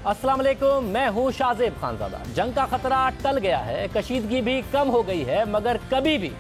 अस्सलाम वालेकुम, मैं हूं शाहजेब खानजादा। जंग का खतरा टल गया है, कशीदगी भी कम हो गई है, मगर कभी भी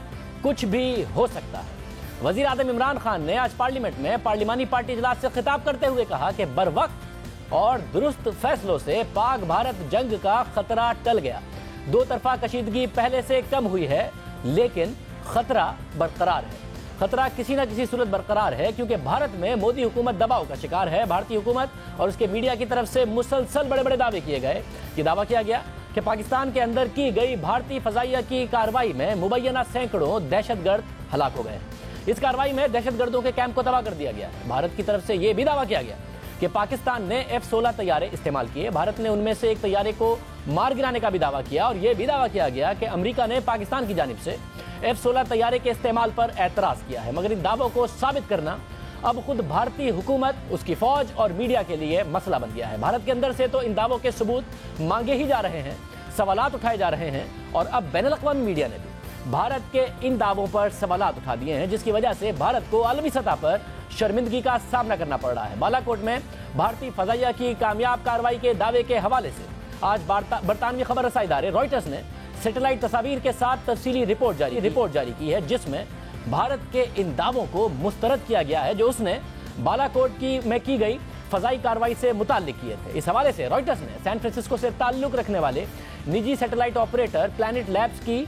कुछ भी हो सकता है। वजीर आज़म इमरान खान ने आज पार्लियामेंट में पार्लिमानी पार्टी इजलास से खिताब करते हुए कहा कि बरवक्त और दुरुस्त फैसलों से पाक भारत जंग का खतरा टल गया। दो तरफा कशीदगी पहले से कम हुई है, लेकिन खतरा बरकरार है। खतरा किसी न किसी सूरत बरकरार है, क्योंकि भारत में मोदी हुकूमत दबाव का शिकार है। भारतीय हुकूमत और उसके मीडिया की तरफ से मुसलसल बड़े बड़े दावे किए गए। ये दावा किया गया कि पाकिस्तान के अंदर की गई भारतीय फजाइया की कार्रवाई में मुबैना सैकड़ों दहशतगर्द हलाक हो गए। इस कार्रवाई में दहशतगर्दों के कैंप को तबाह कर दिया गया है। भारत की तरफ से यह भी दावा किया गया कि पाकिस्तान ने F-16 तैयारे इस्तेमाल किए। भारत ने उनमें से एक तैयारे को मार गिराने का भी दावा किया, और यह भी दावा किया गया कि अमेरिका ने पाकिस्तान की जानिब से F-16 तैयारे के इस्तेमाल पर एतराज किया है। मगर इन दावों को साबित करना अब खुद भारतीय हुकूमत, उसकी फौज और मीडिया के लिए मसला बन गया है। भारत के अंदर से तो इन दावों के सबूत मांगे ही जा रहे हैं, सवालात उठाए जा रहे हैं, और अब बैनुल-अक़वामी मीडिया ने भी भारत के इन दावों पर सवालात उठा दिए हैं, जिसकी वजह से भारत को आलमी सतह पर शर्मिंदगी का सामना करना पड़ रहा है। बालाकोट में भारतीय फजाइया की कामयाब कार्रवाई के दावे के हवाले से आज बरतानवी खबर रसाई इदारे रॉयटर्स ने सैटेलाइट तस्वीर के साथ तफसीली रिपोर्ट जारी की है, जिसमें भारत के इन दावों को मुस्तरद किया गया है जो उसने बालाकोट में की गई फजाई कार्रवाई से मुताल्लिक किए थे। इस हवाले से रॉयटर्स ने सैन फ्रांसिस्को से ताल्लुक रखने वाले निजी सैटेलाइट ऑपरेटर प्लैनेट लैब्स की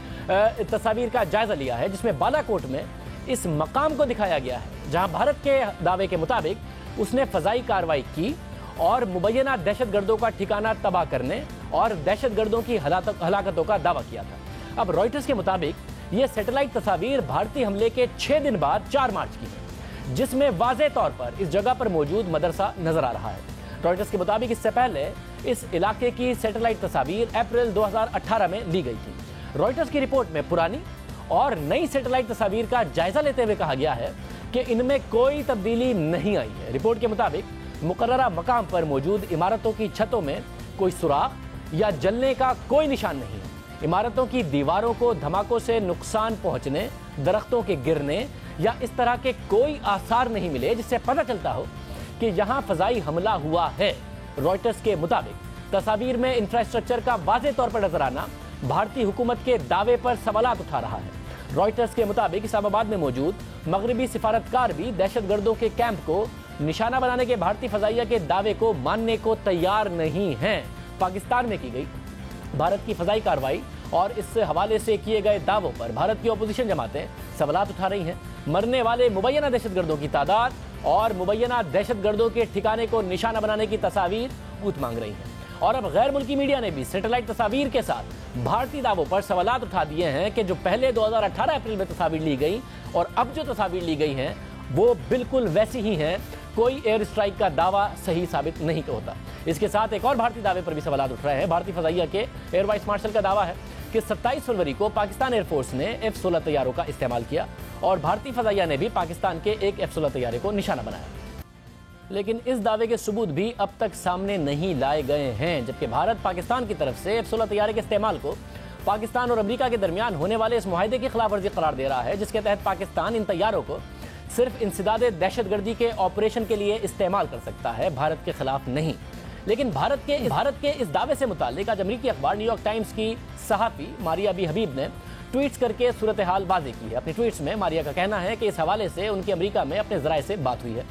तस्वीर का जायजा लिया है, जिसमें बालाकोट में इस मकाम को दिखाया गया है जहां भारत के दावे के मुताबिक उसने फजाई कार्रवाई की और मुबैना दहशतगर्दों का ठिकाना तबाह करने और दहशतगर्दों की हलाकतों का दावा किया था। अब रॉयटर्स के मुताबिक ये सैटेलाइट तस्वीर भारतीय हमले के 6 दिन बाद 4 मार्च की है, जिसमें वाज़ेह तौर पर इस जगह पर मौजूद मदरसा नजर आ रहा है। रॉयटर्स के मुताबिक इससे पहले इस इलाके की सैटेलाइट तस्वीर अप्रैल 2018 में ली गई थी। रॉयटर्स की रिपोर्ट में पुरानी और नई सैटेलाइट तस्वीर का जायजा लेते हुए कहा गया है कि इनमें कोई तब्दीली नहीं आई है। रिपोर्ट के मुताबिक मुकर्ररा मकाम पर मौजूद इमारतों की छतों में कोई सुराख या जलने का कोई निशान नहीं है। इमारतों की दीवारों को धमाकों से नुकसान पहुंचने, दरख्तों के गिरने या इस तरह के कोई आसार नहीं मिले जिससे पता चलता हो कि यहां फजाई हमला हुआ है। रॉयटर्स के मुताबिक तस्वीर में इंफ्रास्ट्रक्चर का वाज़ेह तौर पर नजर आना भारतीय हुकूमत के दावे पर सवालात उठा रहा है। रॉयटर्स के मुताबिक इस्लामाबाद में मौजूद मगरबी सिफारतकार भी दहशतगर्दों के कैंप को निशाना बनाने के भारतीय फजाइया के दावे को मानने को तैयार नहीं हैं। पाकिस्तान में की गई भारत की फजाई कार्रवाई और इस हवाले से किए गए दावों पर भारत की अपोजिशन जमातें सवालात उठा रही हैं। मरने वाले मुबैना दहशतगर्दों की तादाद और मुबैना दहशतगर्दों के ठिकाने को निशाना बनाने की तस्वीर पूछ मांग रही हैं। और अब गैर मुल्की मीडिया ने भी सैटेलाइट तस्वीर के साथ भारतीय दावों पर सवालात उठा दिए हैं कि जो पहले 2018 अप्रैल में तस्वीर ली गई और अब जो तस्वीर ली गई हैं वो बिल्कुल वैसी ही हैं। कोई एयर स्ट्राइक का दावा सही साबित नहीं होता। इसके साथ एक और भारतीय दावे पर भी सवाल उठ रहे हैं। भारतीय फजाइया के एयर वाइस मार्शल का दावा है कि 27 फरवरी को पाकिस्तान एयरफोर्स ने F-16 तैयारों का इस्तेमाल किया और भारतीय फजाइया ने भी पाकिस्तान के एक F-16 तैयारे को निशाना बनाया। लेकिन इस दावे के सबूत भी अब तक सामने नहीं लाए गए हैं, जबकि भारत पाकिस्तान की तरफ से F-16 तैयारे के इस्तेमाल को पाकिस्तान और अमेरिका के दरमियान होने वाले इस मुआहदे की खिलाफ वर्जी करार दे रहा है, जिसके तहत पाकिस्तान इन तैयारों को सिर्फ इंसदाद दहशतगर्दी के ऑपरेशन के लिए इस्तेमाल कर सकता है, भारत के खिलाफ नहीं। लेकिन भारत के इस दावे से मुताल्लिक आज अमेरिकी अखबार न्यूयॉर्क टाइम्स की सहाफ़ी मारिया बी हबीब ने ट्वीट्स करके सूरत हाल वाज़ेह की है। अपने ट्वीट्स में मारिया का कहना है कि इस हवाले से उनकी अमेरिका में अपने ज़राए से बात हुई है।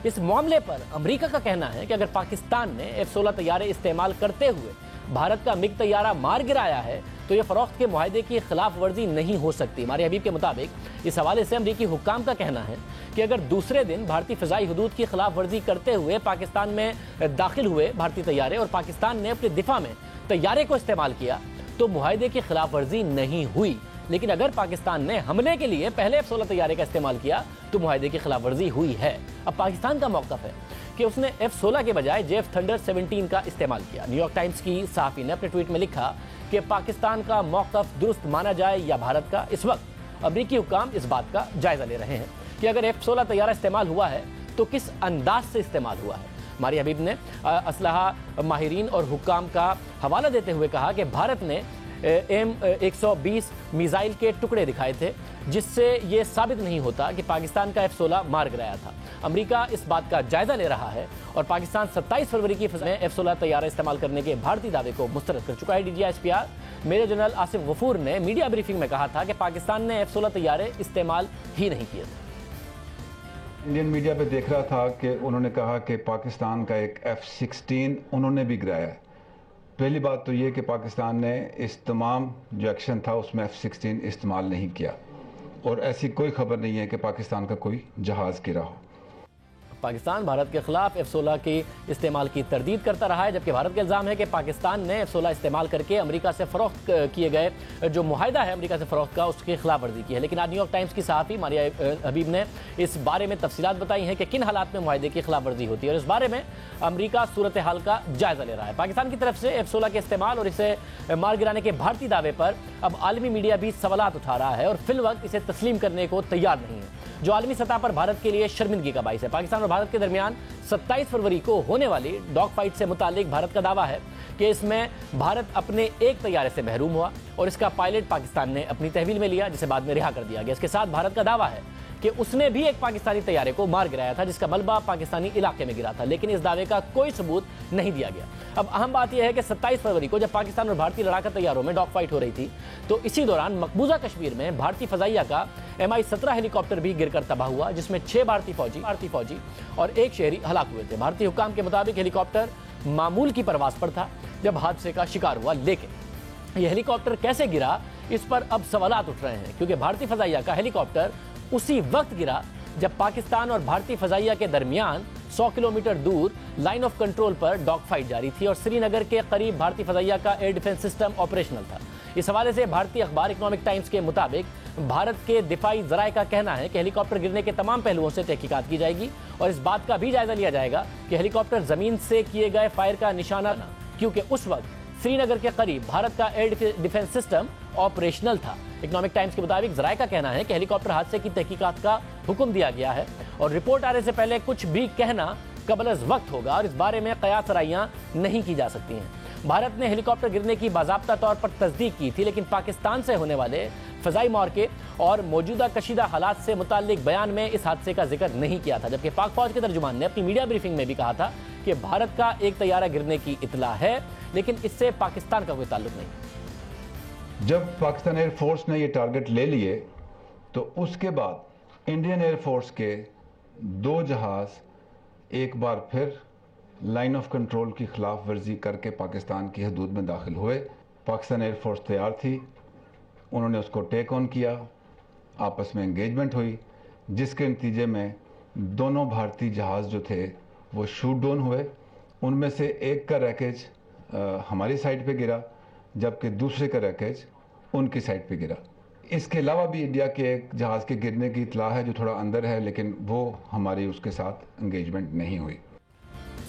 इस मामले पर अमेरिका का कहना है कि अगर पाकिस्तान ने F-16 तैयारे इस्तेमाल करते हुए भारत का मिग तैयारा मार गिराया है तो यह फरोख्त के मुआहदे की खिलाफ वर्जी नहीं हो सकती। मारिया हबीब के मुताबिक इस हवाले से अमेरिकी हुक्काम का कहना है कि अगर दूसरे दिन भारतीय फ़िज़ाई हुदूद की खिलाफ वर्जी करते हुए पाकिस्तान में दाखिल हुए भारतीय तैयारे और पाकिस्तान ने अपने दिफा में तैयारे को इस्तेमाल किया तो मुआहदे की खिलाफ वर्जी नहीं हुई। लेकिन अगर पाकिस्तान ने हमले के लिए पहले F-16 तैयारे का इस्तेमाल किया तो मुआहदे की खिलाफ वर्जी हुई है। अब पाकिस्तान का मौक़िफ़ है कि उसने F-16 के बजाय जेफ थंडर 17 का इस्तेमाल किया। न्यूयॉर्क टाइम्स की सहाफ़ी ने अपने ट्वीट में लिखा कि पाकिस्तान का मौक़िफ़ दुरुस्त माना जाए या भारत का। इस वक्त अमेरिकी हुक्काम इस बात का जायज़ा ले रहे हैं कि अगर F-16 तैयारा इस्तेमाल हुआ है तो किस अंदाज से इस्तेमाल हुआ है। मारिया हबीब ने असलहा माहिरीन और हुक्काम का हवाला देते हुए कहा कि भारत ने M120 मिसाइल के टुकड़े दिखाए थे جس سے یہ ثابت نہیں ہوتا کہ پاکستان کا F-16 مار گرایا تھا۔ امریکہ اس بات کا جائزہ لے رہا ہے اور پاکستان 27 فروری کی فضا میں F-16 طیارہ استعمال کرنے کے بھارتی دعوے کو مسترد کر چکا ہے۔ DGI-SPR میجر جنرل آصف غفور نے میڈیا بریفنگ میں کہا تھا کہ پاکستان نے F-16 طیارے استعمال ہی نہیں کیے تھے۔ انڈین میڈیا پہ دیکھ رہا تھا کہ انہوں نے کہا کہ پاکستان کا ایک F-16 انہوں نے بھی گرایا ہے۔ پہلی بات تو یہ کہ پاکستان نے اس تمام جو ایکشن تھا اس میں F-16 استعمال نہیں کیا، اور ایسی کوئی خبر نہیں ہے کہ پاکستان کا کوئی جہاز گرا ہو۔ پاکستان بھارت کے خلاف F-16 کی استعمال کی تردید کرتا رہا ہے، جبکہ بھارت کا الزام ہے کہ پاکستان نے F-16 استعمال کر کے امریکہ سے فروخت کیے گئے جو معاہدہ ہے امریکہ سے فروخت کا، اس کی خلاف ورزی کی ہے۔ لیکن آج نیو یارک ٹائمز کی صحافی ماریا حبیب نے اس بارے میں تفصیلات بتائی ہیں کہ کن حالات میں معاہدے کی خلاف ورزی ہوتی ہے، اور اس بارے میں امریکہ صورتحال کا جائزہ لے رہا ہے۔ پاکستان کی طرف سے F-16 کے استعمال اور اسے مار گرانے کے بھارتی دعوے پر اب عالمی میڈیا بھی سوالات اٹھا رہا ہے اور فی الوقت اسے تسلیم کرنے کو تیار نہیں ہے، جو عالمی سطح پر بھارت کے لیے شرمندگی کا باعث ہے۔ پاکستان اور بھارت کے درمیان 27 فروری کو ہونے والی ڈاگ فائٹ سے متعلق بھارت کا دعویٰ ہے کہ اس میں بھارت اپنے ایک طیارے سے محروم ہوا اور اس کا پائلٹ پاکستان نے اپنی تحویل میں لیا، جسے بعد میں رہا کر دیا گیا۔ اس کے ساتھ بھارت کا دعویٰ ہے کہ اس نے بھی ایک پاکستانی طیارے کو مار گرایا تھا جس کا ملبہ پاکستانی علاقے میں گرا تھا، لیکن اس دعوے کا کوئی ثبوت نہیں دیا گیا۔ اب اہم بات یہ ہے کہ 27 فروری کو جب پاکستان اور بھارتی لڑاکا طیاروں میں ڈاگ فائٹ ہو رہی تھی تو اسی دوران مقبوضہ کشمیر میں بھارتی فضائیہ کا Mi-17 ہیلی کاپٹر بھی گر کر تباہ ہوا، جس میں 6 بھارتی فوجی اور 1 شہری ہلاک ہوئے تھے۔ بھارتی حکام کے مطابق ہیلی کاپٹر معمول کی پرواز پر تھا جب حادثے کا شکار ہوا، لیکن یہ ہیلی کاپٹر کیسے گرا اس پر اب سوالات اٹھ رہے ہیں، کیونکہ بھارتی فضائیہ کا ہیلی کاپٹر اسی وقت گرا جب پاکستان اور بھارتی فضائیہ کے درمیان 100 کلومیٹر دور line of control per dog fight جاری تھی اور سری نگر کے قریب بھارتی فضائیہ کا ایئر ڈیفنس سسٹم آپریشنل تھا۔ اس حوالے سے بھارتی اخبار اکنامک ٹائمز کے مطابق بھارت کے دفاعی ذرائع کا کہنا ہے کہ ہیلی کاپٹر گرنے کے تمام پہلوؤں سے تحقیقات کی جائے گی اور اس بات کا بھی جائزہ لیا جائے گا کہ ہیلی کاپٹر زمین سے کیے گئے فائر کا نشانہ نہ، کیونکہ اس وقت سری نگر کے قریب بھارت کا ایئر ڈیفنس سسٹم آپریشنل تھا۔ اکنامک ٹائمز کے مطابق ذرائع کا کہنا ہے کہ ہیلی کاپٹر حادثے کی تحقیقات کا حکم دیا گیا ہے اور رپورٹ آنے سے پہلے کچھ بھی کہنا قبل از وقت ہوگا اور اس بارے میں قیاس آرائیاں نہیں کی جا سکتی ہیں۔ بھارت نے ہیلی کاپٹر گرنے کی باضابطہ طور پر تصدیق کی تھی، لیکن پاکستان سے ہونے والے فضائی معرکے اور موجودہ کشیدہ حالات سے متعلق بیان میں اس حادثے کا ذکر نہیں کیا تھا، جبکہ پاک فوج کے ترجمان نے اپنی میڈیا بریفنگ میں بھی کہا تھا کہ بھارت کا ایک طیارہ گرنے کی اطلاع ہے، لیکن اس سے پاکستان کا کوئی تعلق نہیں۔ جب پاکستان ایئر فورس نے یہ ٹارگٹ لے لیے تو اس کے بعد انڈین ایئر فورس کے 2 جہاز ایک بار پھر لائن آف کنٹرول کی خلاف ورزی کر کے پاکستان کی حدود میں داخل ہوئے۔ پاکستان ایئر فورس تیار تھی، انہوں نے اس کو ٹیک آن کیا، آپس میں انگیجمنٹ ہوئی، جس کے نتیجے میں دونوں بھارتی جہاز جو تھے وہ شوٹ ڈاؤن ہوئے۔ ان میں سے ایک کا ریکیج ہماری سائٹ پہ گرا جبکہ دوسرے کا ریکیج ان کی سائٹ پہ گرا۔ اس کے علاوہ بھی انڈیا کے ایک جہاز کے گرنے کی اطلاع ہے جو تھوڑا اندر ہے، لیکن وہ ہماری اس کے ساتھ انگیجمنٹ نہیں ہوئی۔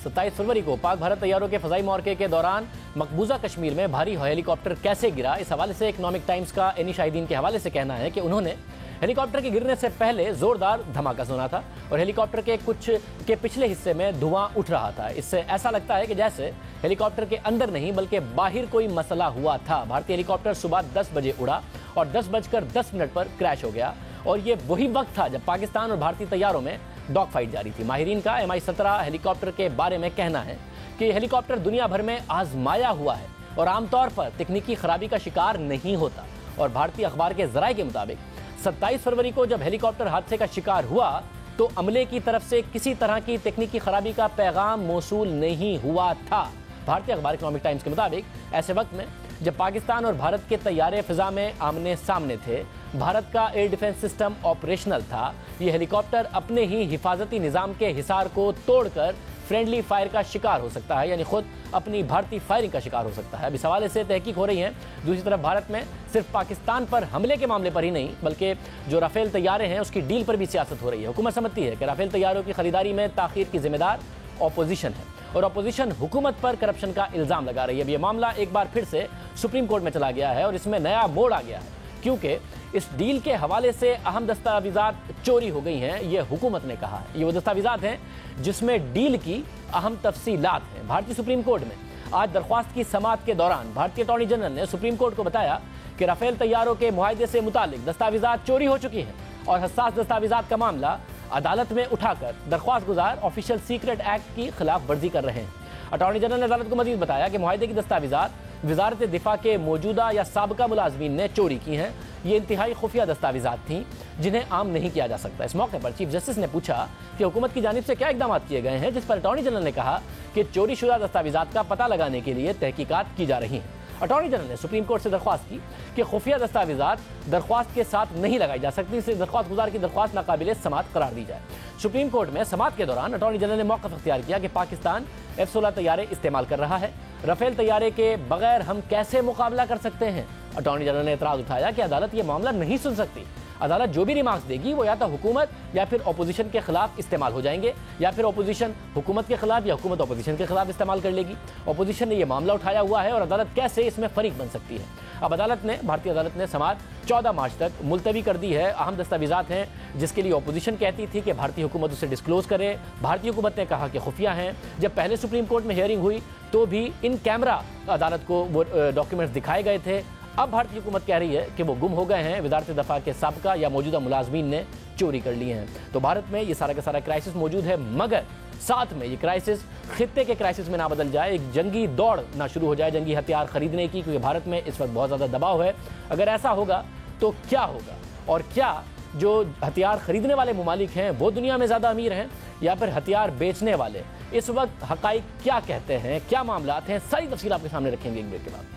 27 فروری کو پاک بھارت طیاروں کے فضائی معرکے کے دوران مقبوضہ کشمیر میں بھاری ہیلی کاپٹر کیسے گرا، اس حوالے سے اکنامک ٹائمز کا اینی شاہدین کے حوالے سے کہنا ہے کہ انہوں نے ہیلی کاپٹر کے گرنے سے پہلے زوردار دھماکہ سنا تھا اور ہیلی کاپٹر کے پچھلے حصے میں دھواں اٹھ رہا تھا۔ اس سے ایسا لگتا ہے کہ جیسے ہیلی کاپٹر کے اندر نہیں بلکہ باہر کوئی مسئلہ ہوا تھا۔ بھارتی ہیلی کاپٹر صبح 10 بجے اڑا اور 10:10 پر کریش ہو گیا، اور یہ وہی وقت تھا جب پاکستان اور بھارتی طیاروں میں ڈاگ فائٹ جاری تھی۔ ماہرین کا Mi-17 ہیلی کاپٹر کے بارے میں کہنا ہے کہ یہ ہیلی کاپٹر دنیا بھر میں آزمایا ہوا ہے اور عام طور پر تکنیکی خرابی کا شکار نہیں ہوتا، اور بھارتی اخبار کے ذرائع کے مطابق 27 فروری کو جب ہیلی کاپٹر حادثے کا شکار ہوا تو عملے کی طرف سے کسی طرح کی تکنیکی خرابی کا پیغام موصول نہیں ہوا تھا۔ بھارتی اخبار اکنامک ٹائمز کے مطابق ایسے وقت میں جب پاکستان اور بھارت کے طیارے فضا میں آمنے سامنے تھے، بھارت کا ایئر ڈیفنس سسٹم آپریشنل تھا، یہ ہیلی کاپٹر اپنے ہی حفاظتی نظام کے حصار کو توڑ کر فرینڈلی فائر کا شکار ہو سکتا ہے، یعنی خود اپنی بھارتی فائرنگ کا شکار ہو سکتا ہے۔ اب اس حوالے سے تحقیق ہو رہی ہے۔ دوسری طرف بھارت میں صرف پاکستان پر حملے کے معاملے پر ہی نہیں بلکہ جو رافیل طیارے ہیں اس کی ڈیل پر بھی سیاست ہو رہی ہے۔ حکومت سمجھتی ہے کہ رافیل طیاروں کی خریداری میں تاخیر کی ذمہ دار اپوزیشن ہے اور اپوزیشن حکومت پر کرپشن کا الزام لگا رہی ہے۔ اب یہ معاملہ ایک بار پھر سے سپریم کورٹ میں چلا گیا ہے اور اس میں نیا موڑ آ گیا ہے، کیونکہ اس ڈیل کے حوالے سے اہم دستاویزات چوری ہو گئی ہیں، یہ حکومت نے کہا ہے۔ یہ وہ دستاویزات ہیں جس میں ڈیل کی اہم تفصیلات ہیں۔ بھارتی سپریم کورٹ میں आज दरख्वास्त की समाअत के दौरान भारतीय अटॉर्नी जनरल ने सुप्रीम कोर्ट को बताया कि राफेल तैयारों के मुआहदे से मुतालिक दस्तावेजात चोरी हो चुकी हैं और हसास दस्तावेजात का मामला अदालत में उठाकर दरख्वास्त गुजार ऑफिशियल सीक्रेट एक्ट की खिलाफ वर्जी कर रहे हैं। अटॉर्नी जनरल ने अदालत को मजीद बताया कि मुआहदे की दस्तावेजात वजारत दिफा के मौजूदा या साबका मुलाजमीन ने चोरी की हैं। ये इंतहाई खुफिया दस्तावेजात थीं जिन्हें आम नहीं किया जा सकता। इस मौके पर चीफ जस्टिस ने पूछा कि हुकूमत की जानिब से क्या इकदाम किए गए हैं, जिस पर अटॉर्नी जनरल ने कहा कि चोरी शुदा दस्तावेजात का पता लगाने के लिए तहकीकात की जा रही हैं। अटॉर्नी जनरल ने सुप्रीम कोर्ट से दरख्वास्त की कि खुफिया दस्तावेजात दरख्वास्त के साथ नहीं लगाई जा सकती, इसलिए दरख्वास्त गुजार की दरख्वास्त नाकाबिले समाअत करार दी जाए। सुप्रीम कोर्ट में समाअत के दौरान अटॉर्नी जनरल ने मौक़िफ़ इख्तियार किया कि पाकिस्तान F-16 तैयारे इस्तेमाल कर रहा है, राफेल तैयारे के बगैर हम कैसे मुकाबला कर सकते हैं। अटॉर्नी जनरल ने एतराज़ उठाया कि अदालत ये मामला नहीं सुन सकती। अदालत जो भी रिमार्क्स देगी वो या तो हुकूमत या फिर अपोजिशन के खिलाफ इस्तेमाल हो जाएंगे, या फिर अपोजिशन हुकूमत के खिलाफ या हुकूमत अपोजिशन के खिलाफ इस्तेमाल कर लेगी। अपोजिशन ने ये मामला उठाया हुआ है और अदालत कैसे इसमें फरीक बन सकती है। अब भारतीय अदालत ने समाअत 14 मार्च तक मुलतवी कर दी है। अहम दस्तावेजात हैं जिसके लिए अपोजिशन कहती थी कि भारतीय हुकूमत उसे डिस्क्लोज करे। भारतीय हुकूमत ने कहा कि खुफिया हैं। जब पहले सुप्रीम कोर्ट में हियरिंग हुई तो भी इन कैमरा अदालत को वो डॉक्यूमेंट्स दिखाए गए थे। अब भारतीय हुकूमत कह रही है कि वो गुम हो गए हैं, वजारत दफा के साबका या मौजूदा मुलाजमीन ने चोरी कर लिए हैं। तो भारत में ये सारा का सारा क्राइसिस मौजूद है, मगर साथ में ये क्राइसिस खित्ते के क्राइसिस में ना बदल जाए, एक जंगी दौड़ ना शुरू हो जाए जंगी हथियार खरीदने की, क्योंकि भारत में इस वक्त बहुत ज़्यादा दबाव है। अगर ऐसा होगा तो क्या होगा, और क्या जो हथियार खरीदने वाले मुमालिक हैं वो दुनिया में ज़्यादा अमीर हैं या फिर हथियार बेचने वाले? इस वक्त हक़ाइक़ क्या कहते हैं, क्या मामलात हैं, सारी तफसील आपके सामने रखेंगे एक ब्रेक के बाद।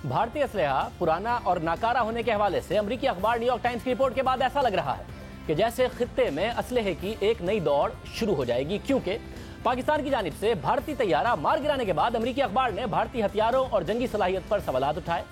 भारतीय असलहा पुराना और नाकारा होने के हवाले से अमरीकी अखबार न्यूयॉर्क टाइम्स की रिपोर्ट के बाद ऐसा लग रहा है कि जैसे खित्ते में असलहे की एक नई दौड़ शुरू हो जाएगी, क्योंकि पाकिस्तान की जानिब से भारतीय तैयारा मार गिराने के बाद अमरीकी अखबार ने भारतीय हथियारों और जंगी सलाहियत पर सवालात उठाए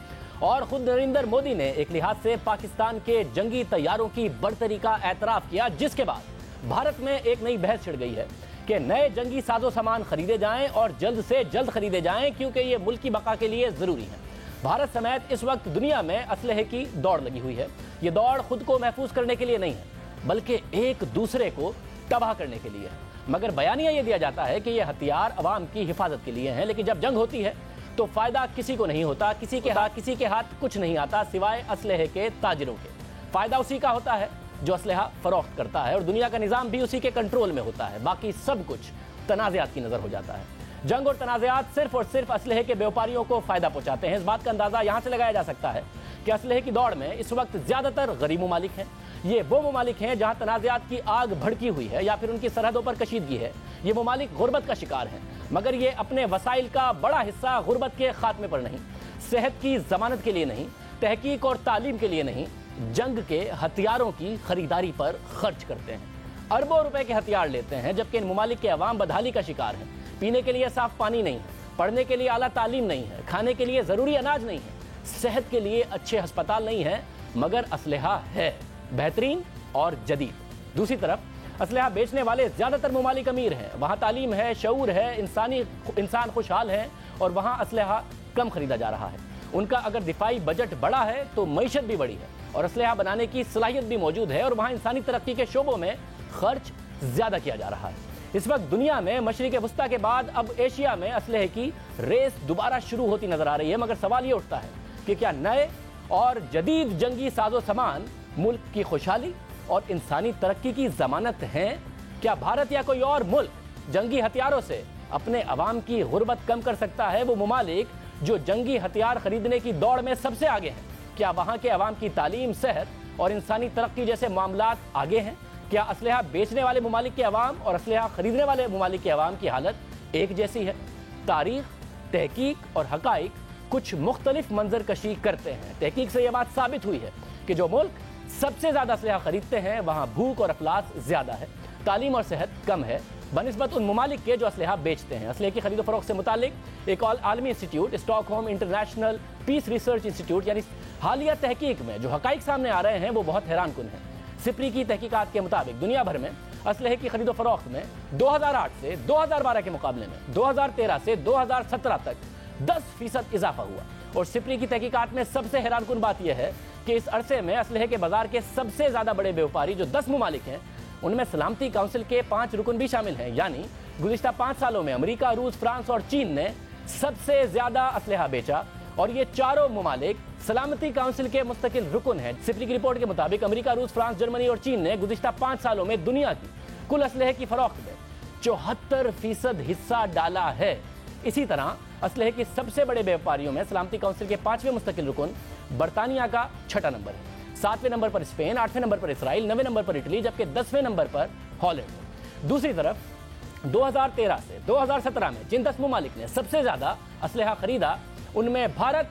और खुद नरेंद्र मोदी ने एक लिहाज से पाकिस्तान के जंगी तैयारों की बढ़तरी का एतराफ़ किया, जिसके बाद भारत में एक नई बहस छिड़ गई है कि नए जंगी साजो सामान खरीदे जाएं और जल्द से जल्द खरीदे जाएं, क्योंकि ये मुल्क की बका के लिए ज़रूरी है। भारत समेत इस वक्त दुनिया में असलहे की दौड़ लगी हुई है। ये दौड़ खुद को महफूज करने के लिए नहीं है, बल्कि एक दूसरे को तबाह करने के लिए है। मगर बयानिया ये दिया जाता है कि ये हथियार अवाम की हिफाजत के लिए हैं, लेकिन जब जंग होती है तो फ़ायदा किसी को नहीं होता, किसी के हाथ कुछ नहीं आता सिवाय असलहे के ताजिरों के। फ़ायदा उसी का होता है जो असलहा फ़रोख्त करता है और दुनिया का निज़ाम भी उसी के कंट्रोल में होता है। बाकी सब कुछ तनाज़ात की नज़र हो जाता है। जंग और तनाज़ात सिर्फ और सिर्फ असलहे के व्यापारियों को फ़ायदा पहुँचाते हैं। इस बात का अंदाज़ा यहाँ से लगाया जा सकता है कि असलहे की दौड़ में इस वक्त ज़्यादातर गरीब ममालिक हैं। ये वो ममालिक हैं जहाँ तनाज़ात की आग भड़की हुई है या फिर उनकी सरहदों पर कशीदगी है। ये ममालिक गुर्बत का शिकार हैं, मगर ये अपने वसाइल का बड़ा हिस्सा गुर्बत के खात्मे पर नहीं, सेहत की ज़मानत के लिए नहीं, तहकीक और तालीम के लिए नहीं, जंग के हथियारों की खरीदारी पर खर्च करते हैं। अरबों रुपए के हथियार लेते हैं, जबकि इन ममालिक के अवाम बदहाली का शिकार हैं। पीने के लिए साफ पानी नहीं है, पढ़ने के लिए आला तालीम नहीं है, खाने के लिए ज़रूरी अनाज नहीं है, सेहत के लिए अच्छे अस्पताल नहीं है, मगर असलहा है बेहतरीन और जदीद। दूसरी तरफ असलहा बेचने वाले ज़्यादातर ममालिक अमीर हैं, वहाँ तालीम है, शऊर है, इंसान खुशहाल है, और वहाँ असलहा कम खरीदा जा रहा है। उनका अगर दिफाई बजट बड़ा है तो मईशत भी बड़ी है और असलहा बनाने की सलाहियत भी मौजूद है, और वहाँ इंसानी तरक्की के शोबों में खर्च ज़्यादा किया जा रहा है। इस वक्त दुनिया में मशरिक़ वस्ता के बाद अब एशिया में असलहे की रेस दोबारा शुरू होती नजर आ रही है, मगर सवाल ये उठता है कि क्या नए और जदीद जंगी साजो सामान मुल्क की खुशहाली और इंसानी तरक्की की ज़मानत हैं? क्या भारत या कोई और मुल्क जंगी हथियारों से अपने अवाम की गुर्बत कम कर सकता है? वो ममालिक जो जंगी हथियार खरीदने की दौड़ में सबसे आगे हैं, क्या वहाँ के अवाम की तालीम, सेहत और इंसानी तरक्की जैसे मामलात आगे हैं? क्या असलहा बेचने वाले ममालिक के अवाम और असलहा खरीदने वाले ममालिक के अवाम की हालत एक जैसी है? तारीख, तहकीक और हक़ाइक़ कुछ मुख्तलिफ मंजर कशी करते हैं। तहकीक से यह बात साबित हुई है कि जो मुल्क सबसे ज़्यादा असलहा खरीदते हैं वहाँ भूख और अफलास ज़्यादा है, तालीम और सेहत कम है बनिस्बत उन ममालिक के जो असलहा बेचते हैं। असलहे की खरीद फरोख्त से मुतालिक एक आलमी institute, Stockholm International Peace Research Institute, यानी हालिया तहकीक में जो हक़ाइक़ सामने आ रहे हैं वो बहुत हैरान कुन हैं। सिप्री की तहकीकात के मुताबिक दुनिया भर में असलहे की खरीद फरोख्त में 2008 से 2012 के मुकाबले में 2013 से 2017 तक 10% इजाफा हुआ। और सिप्री की तहकीकात में सबसे हैरान कुन बात यह है कि इस अरसे में असलहे के बाजार के सबसे ज़्यादा बड़े व्यापारी जो 10 ममालिक हैं, ان میں सलामती काउंसिल के 5 रुकन भी शामिल हैं, यानी गुज़िश्ता 5 सालों में अमेरिका, रूस, फ्रांस और चीन ने सबसे ज्यादा असलहा बेचा और ये चारों ममालिक सलामती काउंसिल के मुस्तकिल रुकन हैं। सिप्री की रिपोर्ट के मुताबिक अमेरिका, रूस, फ्रांस, जर्मनी और चीन ने गुज़िश्ता 5 सालों में दुनिया की कुल असलहे की फरोख्त में 74% हिस्सा डाला है। इसी तरह असलहे के सबसे बड़े व्यापारियों में सलामती काउंसिल के 5वें मुस्तकिल रुकन बरतानिया का 6ठा नंबर है, 7वें नंबर पर स्पेन, 8वें नंबर पर इसराइल, 9वें नंबर पर इटली, जबकि 10वें नंबर पर हॉलैंड। दूसरी तरफ 2013 से 2017 में जिन 10 ममालिक ने सबसे ज्यादा असलहा खरीदा उनमें भारत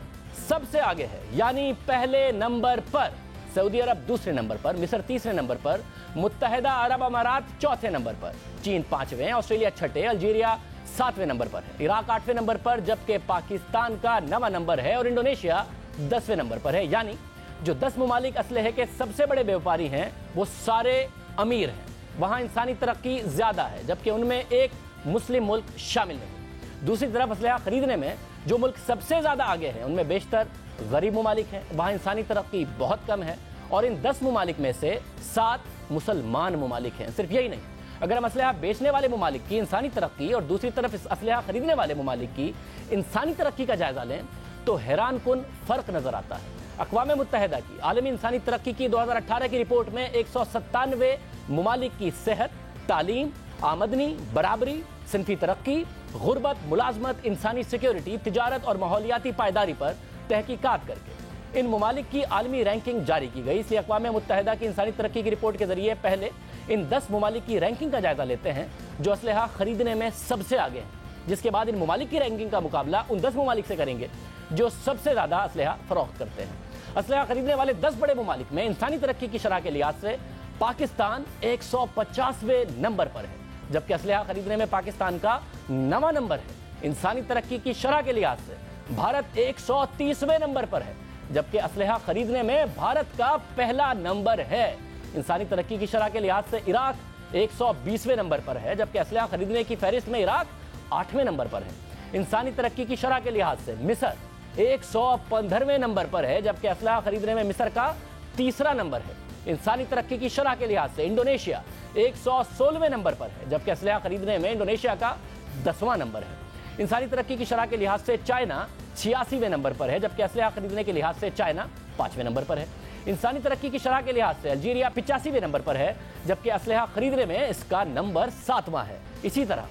सबसे आगे है, यानी पहले नंबर पर, सऊदी अरब दूसरे नंबर पर, मिस्र तीसरे नंबर पर, मुत्तहिदा अरब अमारात चौथे नंबर पर, चीन 5वें, ऑस्ट्रेलिया 6ठे, अल्जीरिया 7वें नंबर पर है, इराक 8वें नंबर पर, जबकि पाकिस्तान का 9वां नंबर है और इंडोनेशिया 10वें नंबर पर है। यानी जो 10 ममालिक असलहे के सबसे बड़े व्यापारी हैं वो सारे अमीर हैं, वहां इंसानी तरक्की ज्यादा है, जबकि उनमें एक मुस्लिम मुल्क शामिल नहीं। दूसरी तरफ असलहा खरीदने में जो मुल्क सबसे ज्यादा आगे हैं उनमें बेशतर गरीब ममालिक हैं, वहां इंसानी तरक्की बहुत कम है और इन 10 ममालिक में से 7 मुसलमान ममालिक हैं। सिर्फ यही नहीं, अगर हम असलहा बेचने वाले ममालिक की इंसानी तरक्की और दूसरी तरफ इस असलहा खरीदने वाले ममालिक की इंसानी तरक्की का जायजा लें तो हैरान कुन फर्क नजर आता है। अक़वाम मुत्तहिदा की आलमी इंसानी तरक्की की 2018 की रिपोर्ट में 197 ममालिक की सेहत, तालीम, आमदनी, बराबरी, सिनफी तरक्की, गुर्बत, मुलाजमत, इंसानी सिक्योरिटी, तिजारत और माहौलियाती पायदारी पर तहकीकात करके इन ममालिक की आलमी रैंकिंग जारी की गई। इसलिए अक़वाम मुत्तहिदा की इंसानी तरक्की की रिपोर्ट के जरिए पहले इन 10 ममालिक की रैंकिंग का जायजा लेते हैं जो असलहा खरीदने में सबसे आगे हैं, जिसके बाद इन ममालिक की रैंकिंग का मुकाबला उन 10 ममालिक से करेंगे जो सबसे ज्यादा असलहा फरोख्त करते हैं। असलहा खरीदने वाले 10 बड़े ममालिक में इंसानी तरक्की की शरह के लिहाज से पाकिस्तान 150वें नंबर पर है, जबकि असलहा खरीदने में पाकिस्तान का 9वां नंबर है। इंसानी तरक्की की शरह के लिहाज से भारत 130वें नंबर पर है, जबकि असलहा खरीदने में भारत का पहला नंबर है। इंसानी तरक्की की शरह के लिहाज से इराक 120वें नंबर पर है, जबकि असलहा खरीदने की फहरिस्त में इराक 8वें नंबर पर है। इंसानी तरक्की की शरह के लिहाज से मिस्र 115वें नंबर पर है, जबकि असलहा खरीदने में मिस्र का 3रा नंबर है। इंसानी तरक्की की शरह के लिहाज से इंडोनेशिया 116वें नंबर पर है, जबकि असलहा खरीदने में इंडोनेशिया का 10वां नंबर है। इंसानी तरक्की की शरह के लिहाज से चाइना 86वें नंबर पर है, जबकि असलहा खरीदने के लिहाज से चाइना 5वें नंबर पर है। इंसानी तरक्की की शरह के लिहाज से अल्जीरिया 85वें नंबर पर है, जबकि असलहा खरीदने में इसका नंबर 7वां है। इसी तरह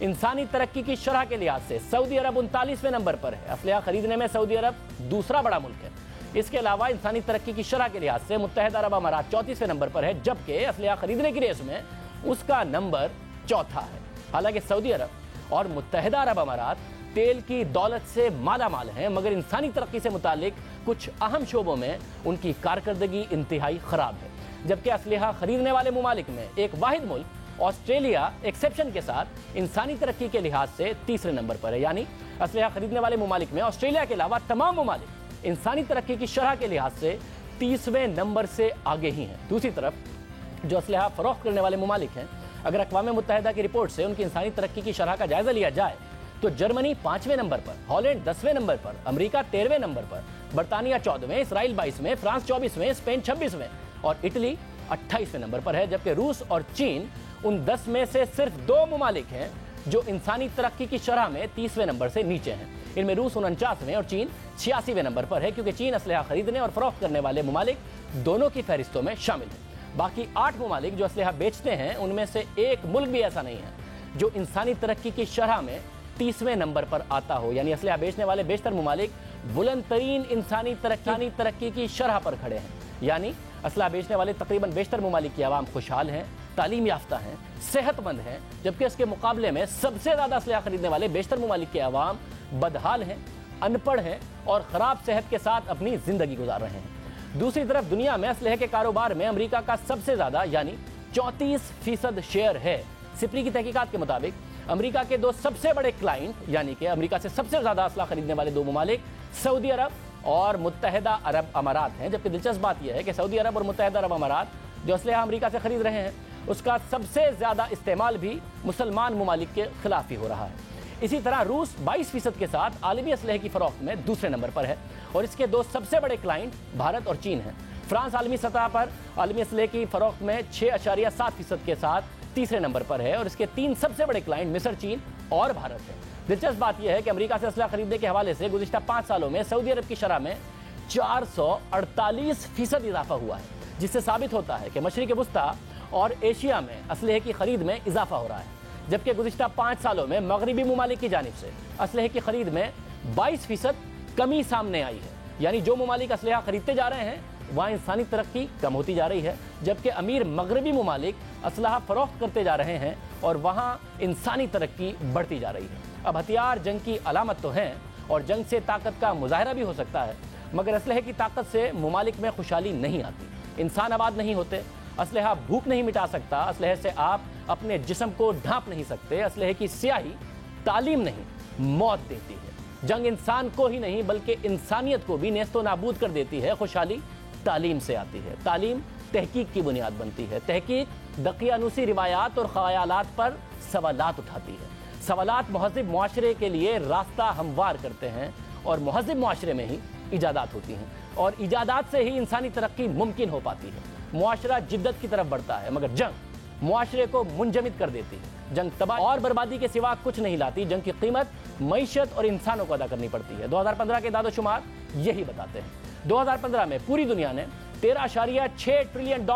इंसानी तरक्की की शरह के लिहाज से सऊदी अरब 39वें नंबर पर है, असलहा खरीदने में सऊदी अरब दूसरा बड़ा मुल्क है। इसके अलावा इंसानी तरक्की की शरह के लिहाज से मुत्तहिदा अरब अमारात 34वें नंबर पर है, जबकि असलहा खरीदने की रेस में उसका नंबर 4था है। हालांकि सऊदी अरब और मुत्तहिदा अरब अमारात तेल की दौलत से माला माल हैं, मगर इंसानी तरक्की से मुतालिक कुछ अहम शोबों में उनकी कारकर्दगी इंतहाई खराब है। जबकि असलहा खरीदने वाले ममालिक में एक वाहिद मुल्क ऑस्ट्रेलिया एक्सेप्शन के साथ इंसानी तरक्की के लिहाज से 3रे नंबर पर है। यानी असलहा खरीदने वाले ममालिक में ऑस्ट्रेलिया के अलावा तमाम ममालिक इंसानी तरक्की की शरह के लिहाज से 30वें नंबर से आगे ही हैं। दूसरी तरफ जो असलहा फरोख्त करने वाले ममालिक हैं, अगर अक़वाम मुत्तहिदा की रिपोर्ट से उनकी इंसानी तरक्की की शरह का जायजा लिया जाए तो जर्मनी 5वें नंबर पर, हॉलैंड 10वें नंबर पर, अमेरिका 13वें नंबर पर, बरतानिया 14वें, इसराइल 22वें, फ्रांस 24वें, स्पेन 26वें और इटली 28वें नंबर पर है। जबकि रूस और चीन उन 10 में से सिर्फ 2 ममालिक हैं जो इंसानी तरक्की की शरह में 30वें नंबर से नीचे हैं। इनमें रूस 49वें और चीन 86वें नंबर पर है, क्योंकि चीन असलहा खरीदने और फरोख्त करने वाले ममालिक दोनों की फहरिस्तों में शामिल है। बाकी 8 ममालिक जो असलहा बेचते हैं उनमें से एक मुल्क भी ऐसा नहीं है जो इंसानी तरक्की की शरह में 30वें नंबर पर आता हो। यानी असलहा बेचने वाले बेशतर ममालिक बुलंद तरीन इंसानी तरक्की की शरह पर खड़े हैं। यानी असलहा बेचने वाले तकरीबन बेशतर ममालिक की आवाम खुशहाल हैं, तालीम याफ्ता हैं, सेहतमंद हैं, जबकि इसके मुकाबले में सबसे ज़्यादा असलहा खरीदने वाले बेशतर ममालिक की आवाम बदहाल हैं, अनपढ़ हैं और ख़राब सेहत के साथ अपनी ज़िंदगी गुजार रहे हैं। दूसरी तरफ दुनिया में असलहे के कारोबार में अमेरिका का सबसे ज़्यादा यानी 34% शेयर है। सिप्री की तहकीकात के मुताबिक अमेरिका के 2 सबसे बड़े क्लाइंट यानी कि अमेरिका से सबसे ज़्यादा असलहा खरीदने वाले 2 ममालिक सऊदी अरब और मुत्तहिदा अरब अमारात हैं। जबकि दिलचस्प बात यह है कि सऊदी अरब और मुत्तहिदा अरब अमारात जो असलहा अमेरिका से खरीद रहे हैं उसका सबसे ज़्यादा इस्तेमाल भी मुसलमान ममालिक के खिलाफ ही हो रहा है। इसी तरह रूस 22% के साथ आलमी असलहे की फरोख्त में दूसरे नंबर पर है और इसके 2 सबसे बड़े क्लाइंट भारत और चीन हैं। फ्रांस आलमी सतह पर आलमी असलहे की फरोख्त में 6.7% के साथ तीसरे नंबर पर है और इसके 3 सबसे बड़े क्लाइंट मिस्र, चीन और भारत है। दिलचस्प बात यह है कि अमेरिका से असलहा खरीदने के हवाले से गुज़िश्ता 5 सालों में सऊदी अरब की शरह में 448% इजाफा हुआ है, जिससे साबित होता है कि मशरिक़ वुस्ता और एशिया में असलहे की खरीद में इजाफा हो रहा है। जबकि गुज़िश्ता 5 सालों में मगरिबी ममालिक की जानिब से असलहे की खरीद में 22% कमी सामने आई है। यानी जो ममालिक असलहा खरीदते जा रहे हैं वहाँ इंसानी तरक्की कम होती जा रही है, जबकि अमीर मगरबी ममालिक असलहा फरोख्त करते जा रहे हैं और वहाँ इंसानी तरक्की बढ़ती जा रही है। अब हथियार जंग की अलामत तो हैं और जंग से ताकत का मुजाहरा भी हो सकता है, मगर असलहे की ताकत से ममालिक में खुशहाली नहीं आती। इंसान आबाद नहीं होते, असलहा भूख नहीं मिटा सकता, असलहे से आप अपने जिस्म को ढांप नहीं सकते, असलहे की स्याही तालीम नहीं मौत देती है। जंग इंसान को ही नहीं बल्कि इंसानियत को भी नेस्तो नाबूद कर देती है। खुशहाली तालीम से आती है। तालीम तहकीक की बुनियाद बनती है। तहकीक दकियानूसी रिवायात और ख़यालात पर सवालात उठाती है। सवालात मुहज़्ज़िब मुआशरे के लिए रास्ता हमवार करते हैं और मुहज़्ज़िब मुआशरे में ही इजादात होती हैं और इजादात से ही इंसानी तरक्की मुमकिन हो पाती है। मुआशरा जिद्दत की तरफ बढ़ता है, मगर जंग मुआशरे को मुंजमिद कर देती है। जंग तबाह और बर्बादी के सिवा कुछ नहीं लाती। जंग की कीमत मईशत और इंसानों को अदा करनी पड़ती है। 2015 के दादोशुमार यही बताते हैं। 2015 में पूरी दुनिया ने $13.6 ट्रिलियन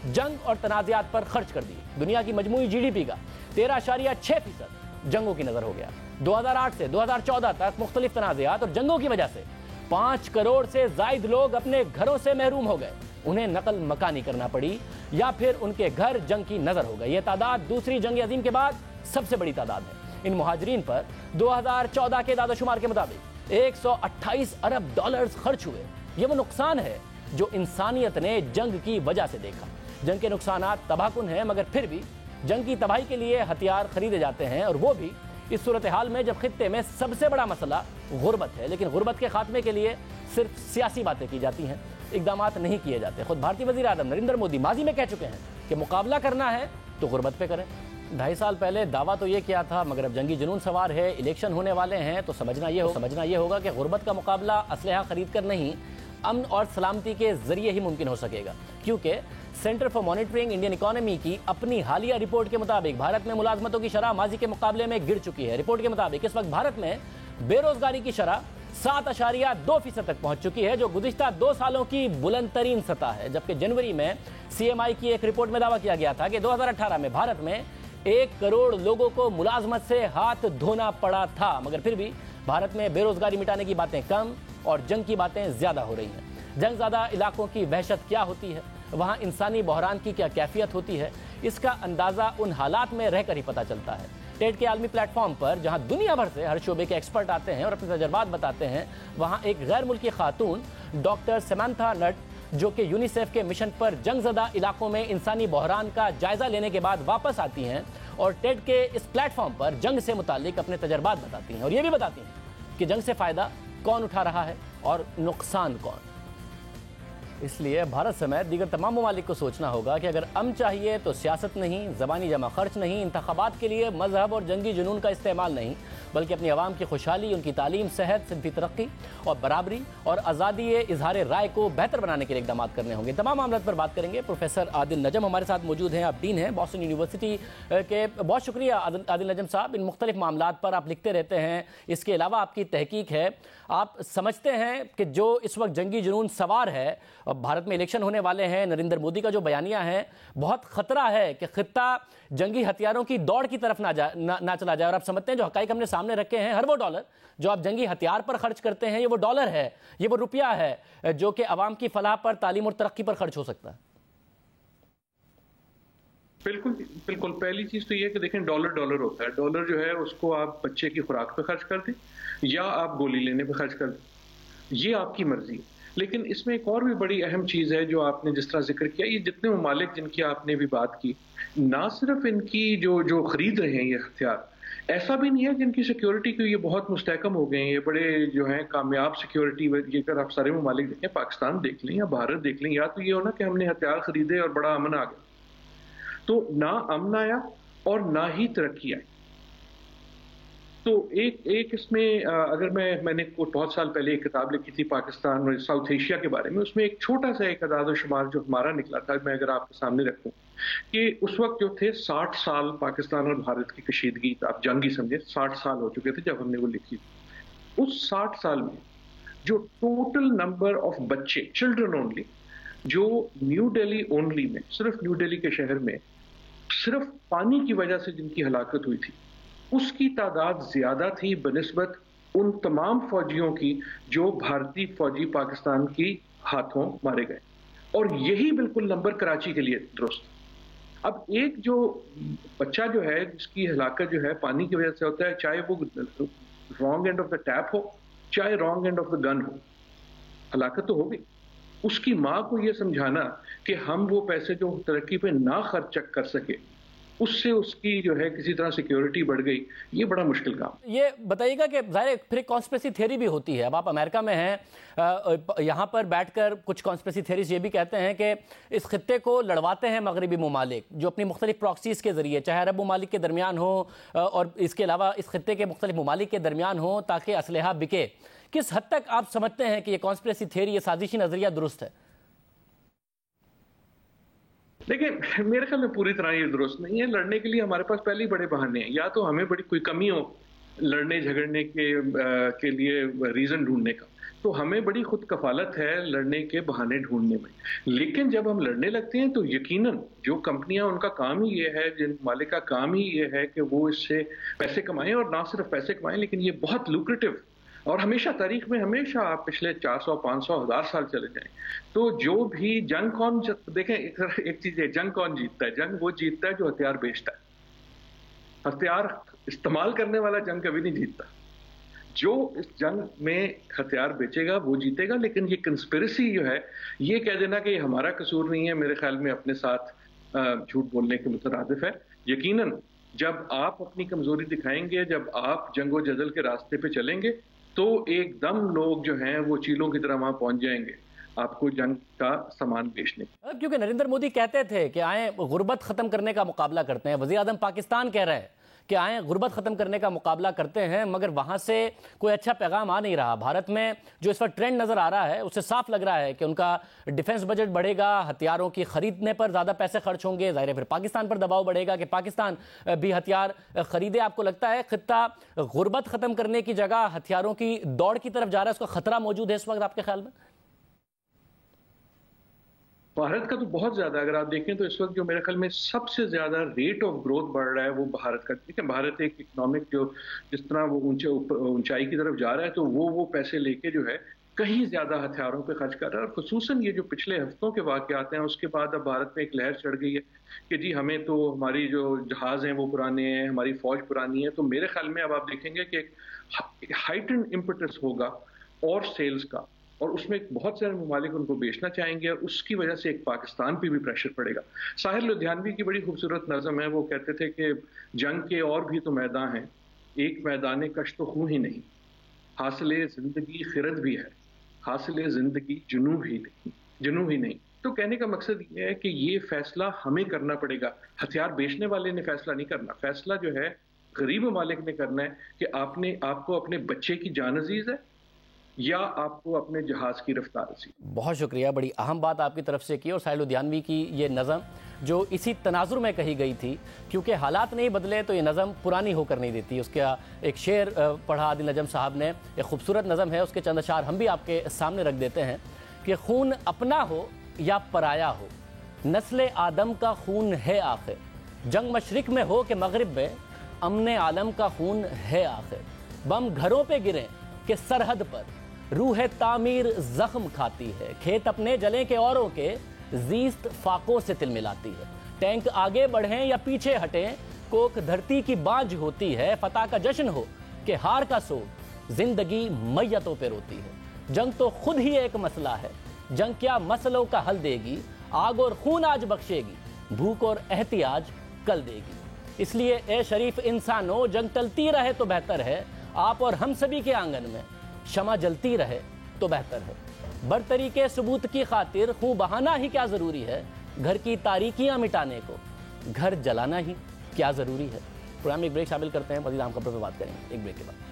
जंग और तनाज़ात पर खर्च कर दिए। दुनिया की मजमूई GDP का 13.6% जंगों की नजर हो गया। 2008 से 2014 तक मुख्तलिफ तनाज़ात और जंगों की वजह से 5 करोड़ से जायद लोग अपने घरों से महरूम हो गए। उन्हें नकल मकानी करना पड़ी या फिर उनके घर जंग की नजर हो गई। यह तादाद दूसरी जंग अजीम के बाद सबसे बड़ी तादाद है। इन मुहाजिरीन पर 2014 के दादोशुमार के मुताबिक $128 अरब खर्च हुए। यह वो नुकसान है जो इंसानियत ने जंग की वजह से देखा। जंग के नुकसानात तबाहकुन हैं, मगर फिर भी जंग की तबाही के लिए हथियार खरीदे जाते हैं, और वो भी इस सूरत हाल में जब खित्ते में सबसे बड़ा मसला गुर्बत है। लेकिन गुर्बत के खात्मे के लिए सिर्फ सियासी बातें की जाती हैं, इकदामात नहीं किए जाते। खुद भारतीय वज़ीर आज़म नरेंद्र मोदी माजी में कह चुके हैं कि मुकाबला करना है तो गुर्बत पे करें। 2.5 साल पहले दावा तो ये किया था, मगर अब जंगी जुनून सवार है, इलेक्शन होने वाले हैं, तो समझना ये होगा कि गुर्बत का मुकाबला असलहा खरीद कर नहीं, अमन और सलामती के जरिए ही मुमकिन हो सकेगा। क्योंकि centre for monitoring Indian economy की अपनी हालिया रिपोर्ट के मुताबिक भारत में मुलाजमतों की शरह माजी के मुकाबले में गिर चुकी है। रिपोर्ट के मुताबिक इस वक्त भारत में बेरोजगारी की शरह 7.2% तक पहुंच चुकी है, जो गुज़िश्ता 2 सालों की बुलंद तरीन सतह है। जबकि जनवरी में CMI की एक रिपोर्ट में दावा किया गया था कि 2018 में भारत में 1 करोड़ लोगों को मुलाजमत से हाथ धोना पड़ा था, मगर फिर भी भारत में बेरोजगारी मिटाने की बातें कम और जंग की बातें ज्यादा हो रही हैं। जंग ज़्यादा इलाकों की वहशत क्या होती है, वहाँ इंसानी बहरान की क्या कैफियत होती है, इसका अंदाज़ा उन हालात में रहकर ही पता चलता है। टेड के आलमी प्लेटफॉर्म पर जहाँ दुनिया भर से हर शोबे के एक्सपर्ट आते हैं और अपने तजर्बात बताते हैं, वहाँ एक गैर मुल्की खातून डॉक्टर समांथा नट, जो कि यूनिसेफ के मिशन पर जंगज़दा इलाकों में इंसानी बहरान का जायज़ा लेने के बाद वापस आती हैं और टेड के इस प्लेटफॉर्म पर जंग से मुतालिक अपने तजर्बात बताती हैं और ये भी बताती हैं कि जंग से फ़ायदा कौन उठा रहा है और नुकसान कौन। इसलिए भारत समेत दीगर तमाम ममालिक को सोचना होगा कि अगर अमन चाहिए तो सियासत नहीं, ज़बानी जमा खर्च नहीं, इंतखाबात के लिए मजहब और जंगी जुनून का इस्तेमाल नहीं, बल्कि अपनी आवाम की खुशहाली, उनकी तालीम, सेहत, सिनफी तरक्की और बराबरी और आज़ादी इजहार राय को बेहतर बनाने के लिए इकदाम करने होंगे। तमाम मामलों पर बात करेंगे। प्रोफेसर आदिल नजम हमारे साथ मौजूद हैं, आप डीन हैं बॉस्टन यूनिवर्सिटी के। बहुत शुक्रिया आदिल नजम साहब, इन मुख्तलिफ मामलात पर आप लिखते रहते हैं, इसके अलावा आपकी तहकीक है। आप समझते हैं कि जो इस वक्त जंगी जुनून सवार है, भारत में इलेक्शन होने वाले हैं, नरेंद्र मोदी का जो बयानिया है, बहुत खतरा है कि खित्ता जंगी हथियारों की दौड़ की तरफ ना चला जाए। और आप समझते हैं जो हकाइक हमने सामने रखे हैं, हर वो डॉलर जो आप जंगी हथियार पर खर्च करते हैं, ये वो डॉलर है, ये वो रुपया है जो कि आवाम की फलाह पर, तालीम और तरक्की पर खर्च हो सकता है। बिल्कुल बिल्कुल। पहली चीज तो ये कि देखें, डॉलर होता है। डॉलर जो है उसको आप बच्चे की खुराक पे खर्च कर दें या आप गोली लेने पे खर्च कर दें, ये आपकी मर्जी है। लेकिन इसमें एक और भी बड़ी अहम चीज है जो आपने जिस तरह जिक्र किया, ये जितने ममालिक जिनकी आपने भी बात की, ना सिर्फ इनकी जो खरीद रहे हैं ये हथियार, ऐसा भी नहीं है कि इनकी सिक्योरिटी को ये बहुत मुस्तहकम हो गए हैं, ये बड़े जो हैं कामयाब सिक्योरिटी। ये अगर आप सारे ममालिक देखें, पाकिस्तान देख लें या भारत देख लें, या तो ये हो ना कि हमने हथियार खरीदे और बड़ा अमन आ गया, तो ना अमन आया और ना ही तरक्की आई। تو ایک اس میں اگر میں نے بہت سال پہلے ایک کتاب لکھی تھی پاکستان اور ساؤتھ ایشیا کے بارے میں، اس میں ایک چھوٹا سا ایک اعداد و شمار جو ہمارا نکلا تھا، میں اگر آپ کے سامنے رکھوں کہ اس وقت جو تھے 60 سال پاکستان اور بھارت کی کشیدگی، آپ جنگ ہی سمجھے 60 سال ہو چکے تھے جب ہم نے وہ لکھی. اس 60 سال میں جو ٹوٹل نمبر آف بچے، چلڈرن اونلی، جو نیو دہلی اونلی میں، صرف نیو دہلی کے شہر میں صرف پانی کی وجہ سے جن کی ہلاکت ہوئی تھی، اس کی تعداد زیادہ تھی بنسبت ان تمام فوجیوں کی جو بھارتی فوجی پاکستان کی ہاتھوں مارے گئے. اور یہی بالکل نمبر کراچی کے لیے درست. اب ایک جو بچہ جو ہے جس کی ہلاکت جو ہے پانی کی وجہ سے ہوتا ہے، چاہے وہ wrong end of the tape ہو، چاہے wrong end of the gun ہو، ہلاکت تو ہو گئی. اس کی ماں کو یہ سمجھانا کہ ہم وہ پیسے جو ترقی پہ نہ خرچ کر سکے، اس سے اس کی جو ہے کسی طرح سیکیورٹی بڑھ گئی، یہ بڑا مشکل کام. یہ بتائیے گا کہ ظاہر پھر ایک کانسپریسی تھیوری بھی ہوتی ہے. اب آپ امریکہ میں ہیں، یہاں پر بیٹھ کر کچھ کانسپریسی تھیوریز یہ بھی کہتے ہیں کہ اس خطے کو لڑواتے ہیں مغربی ممالک جو اپنی مختلف پراکسیز کے ذریعے، چاہے عرب ممالک کے درمیان ہو اور اس کے علاوہ اس خطے کے مختلف ممالک کے درمیان ہو، تاکہ اسلحہ بکے. کس حد تک آپ سمجھتے ہیں کہ یہ کانسپریسی تھیوری، یہ سازشی نظریہ درست ہے؟ دیکھیں، میرے خیال میں پوری طرح یہ درست نہیں ہے. لڑنے کے لیے ہمارے پاس پہلے ہی بڑے بہانے ہیں. یا تو ہمیں بڑی کوئی کمی ہو لڑنے جھگڑنے کے لیے ریزن ڈھونڈنے کا، تو ہمیں بڑی خود کفالت ہے لڑنے کے بہانے ڈھونڈنے میں. لیکن جب ہم لڑنے لگتے ہیں تو یقیناً جو کمپنیاں، ان کا کام ہی یہ ہے، جن مالک کا کام ہی یہ ہے کہ وہ اس سے پیسے کمائیں، اور نہ صرف پیسے کمائیں لیکن یہ بہت لوکریٹو. اور ہمیشہ تاریخ میں ہمیشہ آپ پچھلے 400 500 1000 سال چلے جائیں تو جو بھی جنگ کون دیکھیں، ایک چیز ہے، جنگ کون جیتتا ہے؟ جنگ وہ جیتتا ہے جو ہتھیار بیچتا ہے. ہتھیار استعمال کرنے والا جنگ کبھی نہیں جیتتا. جو اس جنگ میں ہتھیار بیچے گا وہ جیتے گا. لیکن یہ کنسپیریسی جو ہے، یہ کہہ دینا کہ یہ ہمارا قصور نہیں ہے، میرے خیال میں اپنے ساتھ جھوٹ بولنے کے مترادف ہے. یقیناً جب آپ اپنی کمزوری دکھائیں گے، جب آپ جنگ و جدل کے راستے پہ چلیں گے، تو ایک دم لوگ جو ہیں وہ چیلوں کی طرح وہاں پہنچ جائیں گے آپ کو جنگ کا سامان بیچنے. کیونکہ نریندر مودی کہتے تھے کہ آئیں غربت ختم کرنے کا مقابلہ کرتے ہیں. وزیر اعظم پاکستان کہہ رہے ہیں کہ آئیں غربت ختم کرنے کا مقابلہ کرتے ہیں، مگر وہاں سے کوئی اچھا پیغام آ نہیں رہا. بھارت میں جو اس وقت ٹرینڈ نظر آ رہا ہے اس سے صاف لگ رہا ہے کہ ان کا ڈیفنس بجٹ بڑھے گا، ہتھیاروں کی خریدنے پر زیادہ پیسے خرچ ہوں گے. ظاہر ہے پھر پاکستان پر دباؤ بڑھے گا کہ پاکستان بھی ہتھیار خریدے. آپ کو لگتا ہے خطہ غربت ختم کرنے کی جگہ ہتھیاروں کی دوڑ کی طرف جا رہا ہے، اس کا خطرہ موجود ہے اس وقت آپ کے خیال میں؟ بھارت کا تو بہت زیادہ، اگر آپ دیکھیں تو اس وقت جو میرے خیال میں سب سے زیادہ ریٹ آف گروتھ بڑھ رہا ہے وہ بھارت کا. دیکھیں، بھارت ایک اکنامک جو جس طرح وہ اونچائی کی طرف جا رہا ہے، تو وہ پیسے لے کے جو ہے کہیں زیادہ ہتھیاروں پہ خرچ کر رہا ہے. اور خصوصاً یہ جو پچھلے ہفتوں کے واقعات ہیں، اس کے بعد اب بھارت میں ایک لہر چڑھ گئی ہے کہ جی ہمیں تو ہماری جو جہاز ہیں وہ پرانے ہیں، ہماری فوج پرانی ہے. تو میرے خیال میں اب آپ دیکھیں گے کہ ایک ہائٹنڈ امپیٹس ہوگا اور سیلز کا، اور اس میں بہت سارے ممالک ان کو بیچنا چاہیں گے، اور اس کی وجہ سے ایک پاکستان پہ بھی پریشر پڑے گا. ساحر لدھیانوی کی بڑی خوبصورت نظم ہے، وہ کہتے تھے کہ جنگ کے اور بھی تو میدان ہیں، ایک میدان کشت و خون ہی نہیں، حاصل زندگی خرد بھی ہے، حاصل زندگی جنوب ہی نہیں. تو کہنے کا مقصد یہ ہے کہ یہ فیصلہ ہمیں کرنا پڑے گا. ہتھیار بیچنے والے نے فیصلہ نہیں کرنا، فیصلہ جو ہے غریب ممالک نے کرنا ہے کہ آپ کو اپنے بچے کی جان عزیز ہے یا آپ کو اپنے جہاز کی رفتار عزیز. بہت شکریہ، بڑی اہم بات آپ کی طرف سے کی. اور ساحر لدھیانوی کی یہ نظم جو اسی تناظر میں کہی گئی تھی، کیونکہ حالات نہیں بدلے تو یہ نظم پرانی ہو کر نہیں دیتی. اس کا ایک شعر پڑھا عادل نجم صاحب نے، ایک خوبصورت نظم ہے، اس کے چند اشعار ہم بھی آپ کے سامنے رکھ دیتے ہیں کہ خون اپنا ہو یا پرایا ہو، نسل آدم کا خون ہے آخر، جنگ مشرق میں ہو کہ مغرب میں، امن عالم کا خون ہے آخر، بم گھروں پہ گریں کہ سرحد پر، روح تعمیر زخم کھاتی ہے، کھیت اپنے جلیں کے اوروں کے، زیست فاقوں سے تل ملاتی ہے، ٹینک آگے بڑھیں یا پیچھے ہٹیں، کوک دھرتی کی بانجھ ہوتی ہے، فتح کا جشن ہو کہ ہار کا سوگ، زندگی میتوں پہ روتی ہے. جنگ تو خود ہی ایک مسئلہ ہے، جنگ کیا مسئلوں کا حل دے گی، آگ اور خون آج بخشے گی، بھوک اور احتیاج کل دے گی. اس لیے اے شریف انسانوں، جنگ ٹلتی رہے تو بہتر ہے، آپ اور ہم سبھی کے آنگن میں شمع جلتی رہے تو بہتر ہے. برتری کے ثبوت کی خاطر خون بہانا ہی کیا ضروری ہے، گھر کی تاریکیاں مٹانے کو گھر جلانا ہی کیا ضروری ہے. प्रोग्राम में एक ब्रेक शामिल करते हैं, मज़ीद अहम खबरों पर बात करेंगे एक ब्रेक के बाद।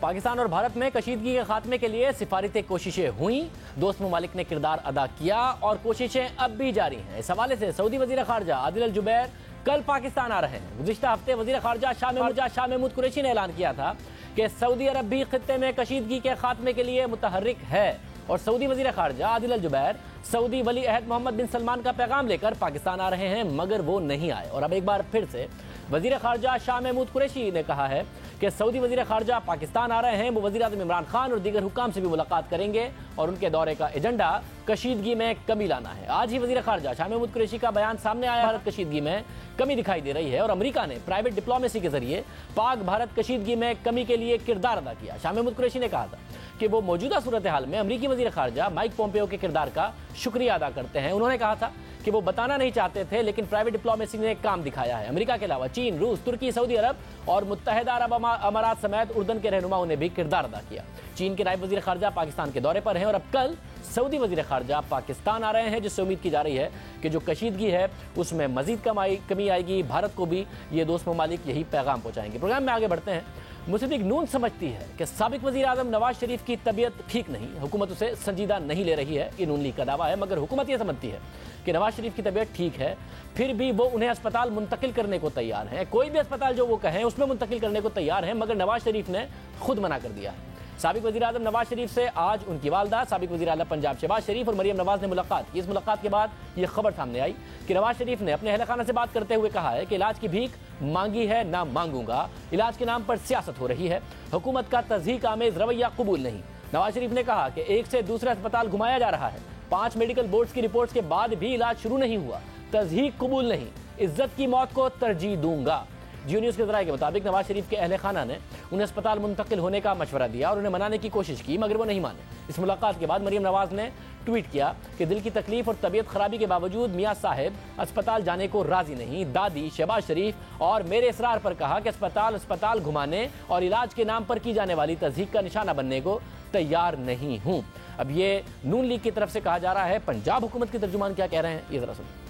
पाकिस्तान और भारत में कशीदगी के खात्मे के लिए सिफारती कोशिशें हुई, दोस्त ममालिक ने किरदार अदा किया और कोशिशें अब भी जारी हैं। इस हवाले से सऊदी वजीर खारजा आदिल अल जुबैर कल पाकिस्तान आ रहे हैं। गुज़िश्ता हफ्ते वजीर खारजा शाह महमूद कुरैशी ने ऐलान किया था कि सऊदी अरब भी खित्ते में कशीदगी के खात्मे के लिए मुतहर्रिक है और सऊदी वजीर खारजा आदिल अल जुबैर सऊदी वली अहद मोहम्मद बिन सलमान का पैगाम लेकर पाकिस्तान आ रहे हैं, मगर वो नहीं आए। और अब एक बार फिर से वजीर खारजा शाह महमूद कुरैशी ने कहा है कि सऊदी वजीर खारजा पाकिस्तान आ रहे हैं, वो वजीर आज़म इमरान खान और दीगर हुक्काम से भी मुलाकात करेंगे और उनके दौरे का एजेंडा कशीदगी में कमी लाना है। आज ही वजीर खारजा शाह महमूद कुरैशी का बयान सामने आया, भारत कशीदगी में कमी दिखाई दे रही है और अमेरिका ने प्राइवेट डिप्लोमेसी के जरिए पाक भारत कशीदगी में कमी के लिए किरदार अदा किया। शाह महमूद कुरैशी ने कहा था कि वो मौजूदा सूरत हाल में अमरीकी वजीर खारजा माइक पोम्पियो के किरदार का शुक्रिया अदा करते हैं। उन्होंने कहा था कि वो बताना नहीं चाहते थे, लेकिन प्राइवेट डिप्लोमेसी ने काम दिखाया है। अमेरिका के अलावा चीन, रूस, तुर्की, सऊदी अरब और मुत्तहिदा अरब अमारात समेत उर्दन के रहनुमाओं ने भी किरदार अदा किया। चीन के नायब वजीर खारजा पाकिस्तान के दौरे पर हैं और अब कल सऊदी वजीर खारजा पाकिस्तान आ रहे हैं, जिससे उम्मीद की जा रही है कि जो कशीदगी है उसमें मजीद कमी आएगी। भारत को भी ये दोस्त ममालिक यही पैगाम पहुंचाएंगे। प्रोग्राम में आगे बढ़ते हैं। मुस्लिम लीग नून समझती है कि साबिक वजीर आज़म नवाज शरीफ की तबीयत ठीक नहीं, हुकूमत उसे संजीदा नहीं ले रही है, ये नून लीग का दावा है। मगर हुकूमत ये समझती है कि नवाज शरीफ की तबीयत ठीक है, फिर भी वो उन्हें अस्पताल मुंतकिल करने को तैयार हैं। कोई भी अस्पताल जो वो कहें उसमें मुंतकिल करने को तैयार हैं, मगर नवाज शरीफ ने खुद मना कर दिया है। साबिक वज़ीर आज़म नवाज शरीफ से आज उनकी वालदा साबिक वज़ीर आला पंजाब शहबाज शरीफ और मरियम नवाज ने मुलाकात की। इस मुलाकात के बाद ये खबर सामने आई कि नवाज शरीफ ने अपने अहल खाना से बात करते हुए कहा है कि इलाज की भीख मांगी है ना मांगूंगा, इलाज के नाम पर सियासत हो रही है, हुकूमत का तज़हीक आमेज रवैया कबूल नहीं। नवाज शरीफ ने कहा कि एक से दूसरे अस्पताल घुमाया जा रहा है, 5 मेडिकल बोर्ड्स की रिपोर्ट्स के बाद भी इलाज शुरू नहीं हुआ, तज़हीक कबूल नहीं, इज्जत की मौत को तरजीह दूंगा। जियो न्यूज़ के ज़राए के मुताबिक नवाज शरीफ के अहले खाना ने उन्हें अस्पताल मुंतकिल होने का मशवरा दिया और उन्हें मनाने की कोशिश की, मगर वो नहीं माने। इस मुलाकात के बाद मरियम नवाज ने ट्वीट किया कि दिल की तकलीफ और तबीयत खराबी के बावजूद मियाँ साहब अस्पताल जाने को राजी नहीं। दादी शहबाज शरीफ और मेरे इसरार पर कहा कि अस्पताल घुमाने और इलाज के नाम पर की जाने वाली तज़हीक का निशाना बनने को तैयार नहीं हूँ। अब ये नून लीग की तरफ से कहा जा रहा है। पंजाब हुकूमत के तर्जुमान क्या कह रहे हैं, ये जरा सुनिए।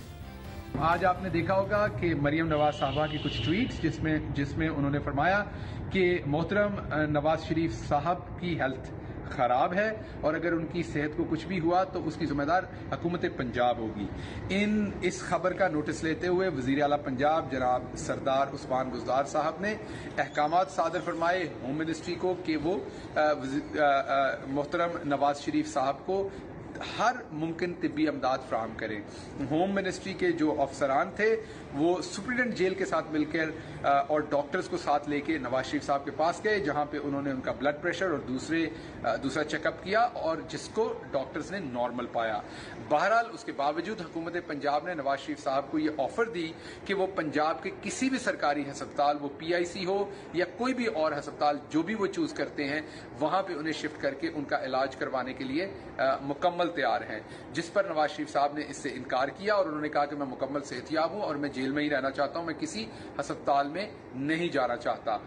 आज आपने देखा होगा कि मरियम नवाज साहबा की कुछ ट्वीट्स जिसमें उन्होंने फरमाया कि मोहतरम नवाज शरीफ साहब की हेल्थ खराब है और अगर उनकी सेहत को कुछ भी हुआ तो उसकी जिम्मेदार हुकूमत पंजाब होगी। इस खबर का नोटिस लेते हुए वजीर आला पंजाब जनाब सरदार उस्मान बुज़दार साहब ने अहकामात सादर फरमाए होम मिनिस्ट्री को कि वो मोहतरम नवाज शरीफ साहब को हर मुमकिन तिब्बी अमदाद फ्राहम करें। होम मिनिस्ट्री के जो अफसरान थे वो सुप्रिटेंडेंट जेल के साथ मिलकर और डॉक्टर्स को साथ लेके नवाज शरीफ साहब के पास गए, जहां पे उन्होंने उनका ब्लड प्रेशर और दूसरा चेकअप किया और जिसको डॉक्टर्स ने नॉर्मल पाया। बहरहाल उसके बावजूद हुकूमत पंजाब ने नवाज शरीफ साहब को ये ऑफर दी कि वो पंजाब के किसी भी सरकारी अस्पताल, वो PIC हो या कोई भी और अस्पताल जो भी वो चूज करते हैं, वहां पे उन्हें शिफ्ट करके उनका इलाज करवाने के लिए मुकम्मल तैयार हैं। जिस पर नवाज शरीफ साहब ने इससे इनकार किया और उन्होंने कहा कि मैं मुकम्मल सेहतयाब हूं और मैं जेल में ही रहना चाहता हूं, मैं किसी अस्पताल में नहीं जाना चाहता।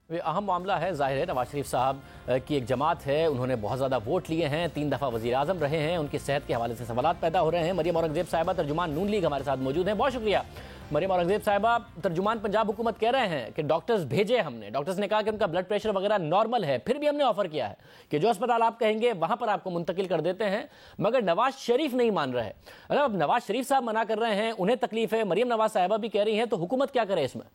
अहम मामला है, जाहिर है नवाज शरीफ साहब की एक जमात है, उन्होंने बहुत ज़्यादा वोट लिए हैं, 3 दफ़ा वज़ीर आज़म रहे हैं, उनकी सेहत के हवाले से सवालात पैदा हो रहे हैं। मरियम औरंगज़ेब साहिबा तर्जुमान नून लीग हमारे साथ मौजूद हैं। बहुत शुक्रिया मरियम औरंगज़ेब साहिबा। तर्जुमान पंजाब हुकूमत कह रहे हैं कि डॉक्टर्स भेजे हमने, डॉक्टर्स ने कहा कि उनका ब्लड प्रेशर वगैरह नॉर्मल है, फिर भी हमने ऑफर किया है कि जो अस्पताल आप कहेंगे वहां पर आपको मुंतकिल कर देते हैं, मगर नवाज शरीफ नहीं मान रहे। अगर अब नवाज शरीफ साहब मना कर रहे हैं, उन्हें तकलीफ है, मरियम नवाज साहिबा भी कह रही हैं, तो हुकूमत क्या करे इसमें?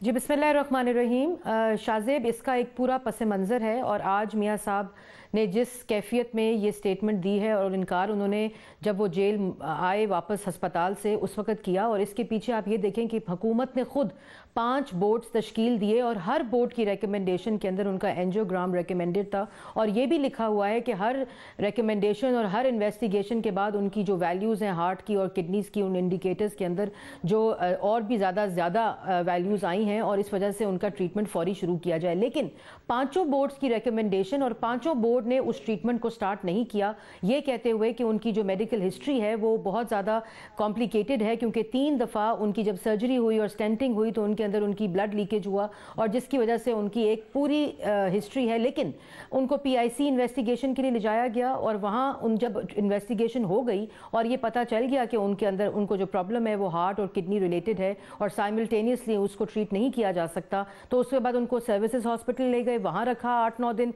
जी बिस्मिल्लाहिर्रहमानिर्रहीम। शाज़ेब, इसका एक पूरा पस मंज़र है और आज मियाँ साहब ने जिस कैफियत में ये स्टेटमेंट दी है और इनकार उन्होंने जब वो जेल आए वापस अस्पताल से उस वक़्त किया, और इसके पीछे आप ये देखें कि हुकूमत ने खुद 5 बोर्ड्स तश्कील दिए और हर बोर्ड की रिकमेंडेशन के अंदर उनका एंजियोग्राम रिकमेंडेड था और ये भी लिखा हुआ है कि हर रिकमेंडेशन और हर इन्वेस्टिगेशन के बाद उनकी जो वैल्यूज़ हैं हार्ट की और किडनीज़ की, उन इंडिकेटर्स के अंदर जो और भी ज़्यादा वैल्यूज़ आई हैं और इस वजह से उनका ट्रीटमेंट फौरी शुरू किया जाए। लेकिन 5 बोर्ड्स की रिकमेंडेशन और 5 बोर्ड بورڈ نے اس ٹریٹمنٹ کو سٹارٹ نہیں کیا، یہ کہتے ہوئے کہ ان کی جو میڈیکل ہسٹری ہے وہ بہت زیادہ کمپلیکیٹڈ ہے، کیونکہ 3 دفعہ ان کی جب سرجری ہوئی اور سٹینٹنگ ہوئی تو ان کے اندر ان کی بلڈ لیکیج ہوا، اور جس کی وجہ سے ان کی ایک پوری ہسٹری ہے. لیکن ان کو PIC انویسٹیگیشن کے لیے لے جایا گیا، اور وہاں جب انویسٹیگیشن ہو گئی اور یہ پتہ چل گیا کہ ان کے اندر ان کو جو پرابلم ہے وہ ہارٹ اور کڈنی ریلیٹڈ ہے اور سائملٹینیسلی اس کو ٹریٹ نہیں کیا جا سکتا، تو اس کے بعد ان کو سروسز ہاسپٹل لے گئے، وہاں رکھا 8-9 دن،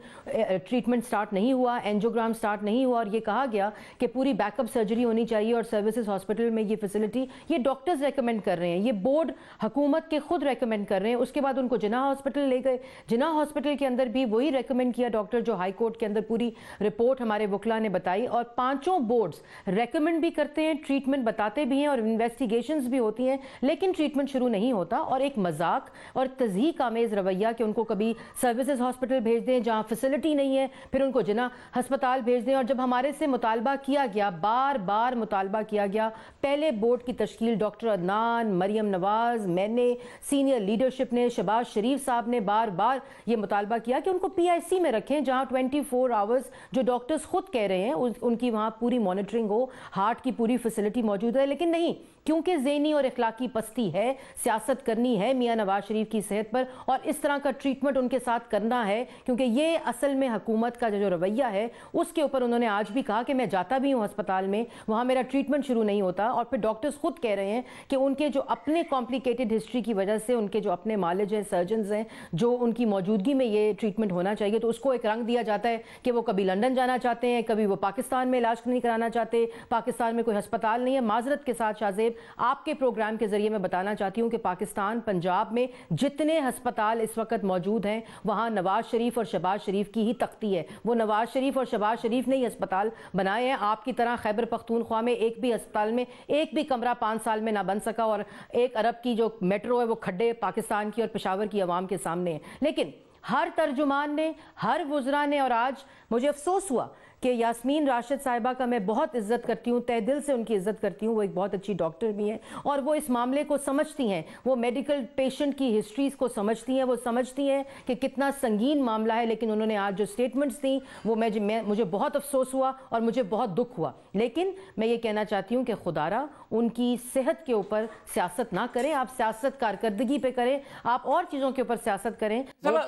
ٹریٹمنٹ سٹارٹ نہیں ہوا، اینجیوگرام سٹارٹ نہیں ہوا، اور یہ کہا گیا کہ پوری بیک اپ سرجری ہونی چاہیے، اور سروسز ہاسپٹل میں یہ فیسلٹی یہ ڈاکٹرز ریکمینڈ کر رہے ہیں، یہ بورڈ حکومت کے خود ریکمینڈ کر رہے ہیں. اس کے بعد ان کو جناح ہاسپٹل لے گئے، جناح ہاسپٹل کے اندر بھی وہی ریکمینڈ کیا ڈاکٹر جو ہائی کورٹ کے اندر پوری رپورٹ ہمارے وکلا نے بتائی، اور 5 بورڈز ریکمینڈ بھی کرتے ہیں، ٹریٹمنٹ بتاتے بھی ہیں اور انویسٹیگیشنز بھی ہوتی ہیں، لیکن ٹریٹمنٹ شروع نہیں ہوتا. اور ایک مذاق اور تضحیک آمیز رویہ کہ ان کو کبھی سروسز ہاسپٹل بھیج دیں جہاں فیسلٹی نہیں ہے، پھر ان کو جناح ہسپتال بھیج دیں. اور جب ہمارے سے مطالبہ کیا گیا، بار بار مطالبہ کیا گیا، پہلے بورڈ کی تشکیل ڈاکٹر عدنان، مریم نواز، میں نے، سینئر لیڈرشپ نے، شہباز شریف صاحب نے بار بار یہ مطالبہ کیا کہ ان کو PIC میں رکھیں جہاں 24 آورز جو ڈاکٹرز خود کہہ رہے ہیں ان کی وہاں پوری مانیٹرنگ ہو، ہارٹ کی پوری فیسلٹی موجود ہے. لیکن نہیں، کیونکہ ذہنی اور اخلاقی پستی ہے، سیاست کرنی ہے میاں نواز شریف کی صحت پر، اور اس طرح کا ٹریٹمنٹ ان کے ساتھ کرنا ہے، کیونکہ یہ اصل میں حکومت کا جو رویہ ہے اس کے اوپر انہوں نے آج بھی کہا کہ میں جاتا بھی ہوں ہسپتال میں، وہاں میرا ٹریٹمنٹ شروع نہیں ہوتا. اور پھر ڈاکٹرز خود کہہ رہے ہیں کہ ان کے جو اپنے کمپلیکیٹڈ ہسٹری کی وجہ سے ان کے جو اپنے معالج ہیں، سرجنز ہیں، جو ان کی موجودگی میں یہ ٹریٹمنٹ ہونا چاہیے تو اس کو ایک رنگ دیا جاتا ہے کہ وہ کبھی لندن جانا چاہتے ہیں، کبھی وہ پاکستان میں علاج نہیں کرانا چاہتے، پاکستان میں کوئی ہسپتال نہیں ہے. معذرت کے ساتھ شاہ آپ کے پروگرام کے ذریعے میں بتانا چاہتی ہوں کہ پاکستان، پنجاب میں جتنے ہسپتال اس وقت موجود ہیں وہاں نواز شریف اور شہباز شریف کی ہی تختی ہے. وہ نواز شریف اور شہباز شریف نے ہی ہسپتال بنائے ہیں. آپ کی طرح خیبر پختونخوا میں ایک بھی ہسپتال میں ایک بھی کمرہ 5 سال میں نہ بن سکا، اور 1 ارب کی جو میٹرو ہے وہ کھڈے پاکستان کی اور پشاور کی عوام کے سامنے ہیں. لیکن ہر ترجمان نے، ہر وزراء نے، اور آج مجھے افسوس ہوا کہ یاسمین راشد صاحبہ کا میں بہت عزت کرتی ہوں، تہ دل سے ان کی عزت کرتی ہوں، وہ ایک بہت اچھی ڈاکٹر بھی ہیں اور وہ اس معاملے کو سمجھتی ہیں، وہ میڈیکل پیشنٹ کی ہسٹریز کو سمجھتی ہیں، وہ سمجھتی ہیں کہ کتنا سنگین معاملہ ہے. لیکن انہوں نے آج جو سٹیٹمنٹس دیں وہ مجھے بہت افسوس ہوا اور مجھے بہت دکھ ہوا. لیکن میں یہ کہنا چاہتی ہوں کہ خدارا ان کی صحت کے اوپر سیاست نہ کریں، آپ سیاست کارکردگی پہ کریں، آپ اور چیزوں کے اوپر سیاست کریں.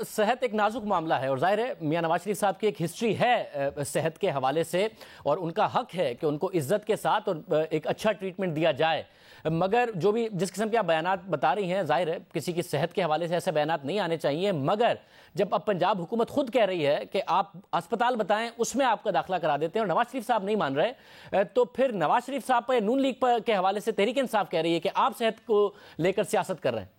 صحت ایک نازک معاملہ ہے اور ظاہر ہے میاں نواز شریف صاحب کی ایک ہسٹری ہے صحت کے حوالے سے اور ان کا حق ہے کہ ان کو عزت کے ساتھ اور ایک اچھا ٹریٹمنٹ دیا جائے. مگر جو بھی جس قسم کے آپ بیانات بتا رہی ہیں، ظاہر ہے کسی کی صحت کے حوالے سے ایسے بیانات نہیں آنے چاہیے. مگر جب اب پنجاب حکومت خود کہہ رہی ہے کہ آپ اسپتال بتائیں اس میں آپ کا داخلہ کرا دیتے ہیں اور نواز شریف صاحب نہیں مان رہے، تو پھر نواز شریف صاحب پر نون لیگ کے حوالے سے تحریک انصاف کہہ رہی ہے کہ آپ صحت کو لے کر سیاست کر رہے ہیں.